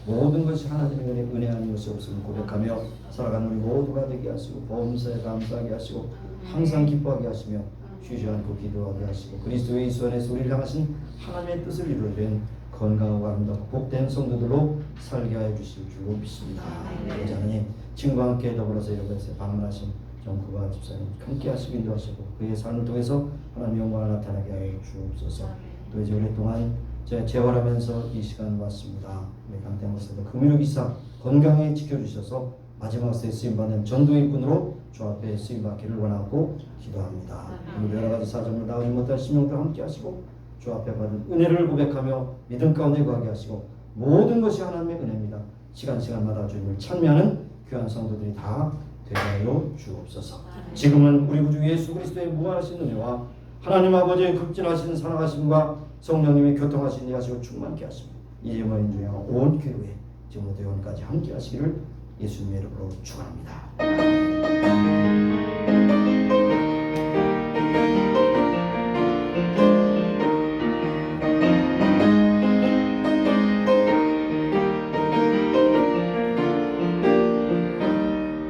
모든 것이 하나님의 은혜 아닌 것이 없음을 고백하며 살아가는 우리 모두가 되게 하시고 범사에 감사하게 하시고 항상 기뻐하게 하시며 쉬지 않고 기도하게 하시고 그리스도의 예수 안에서 우리를 향하신 하나님의 뜻을 이루는 건강하고 아름답고 복된 성도들로 살게 하여 주실 줄로 믿습니다. 아버지 하나님, 친구와 함께 더불어서 이곳에 방문하신 정구가 집사님 함께 하시고 인도하시고 그의 삶을 통해서 하나님 영광을 나타나게 하여 주옵소서. 또 이제 오랫동안 제가 재활하면서 이 시간 왔습니다. 우리 강태모스도 금요일 이상 건강히 지켜주셔서 마지막 때 쓰임받는 전도인꾼으로 주 앞에 쓰임받기를 원하고 기도합니다. 오늘 여러 가지 사정을 나오지 못할 심령도 함께 하시고 주 앞에 받은 은혜를 고백하며 믿음 가운데 거하게 하시고 모든 것이 하나님의 은혜입니다. 시간마다 주님을 찬미하는 귀한 성도들이 다 되게 하여 주옵소서. 지금은 우리 구주 예수 그리스도의 무한하신 은혜와 하나님 아버지의 극진하신 사랑하심과 성령님의 교통하신 일 하시고 충만케 하시고 이제 모인 중에 온 교회 지금부터 영원까지 함께 하시기를 예수님의 이름으로 축원합니다.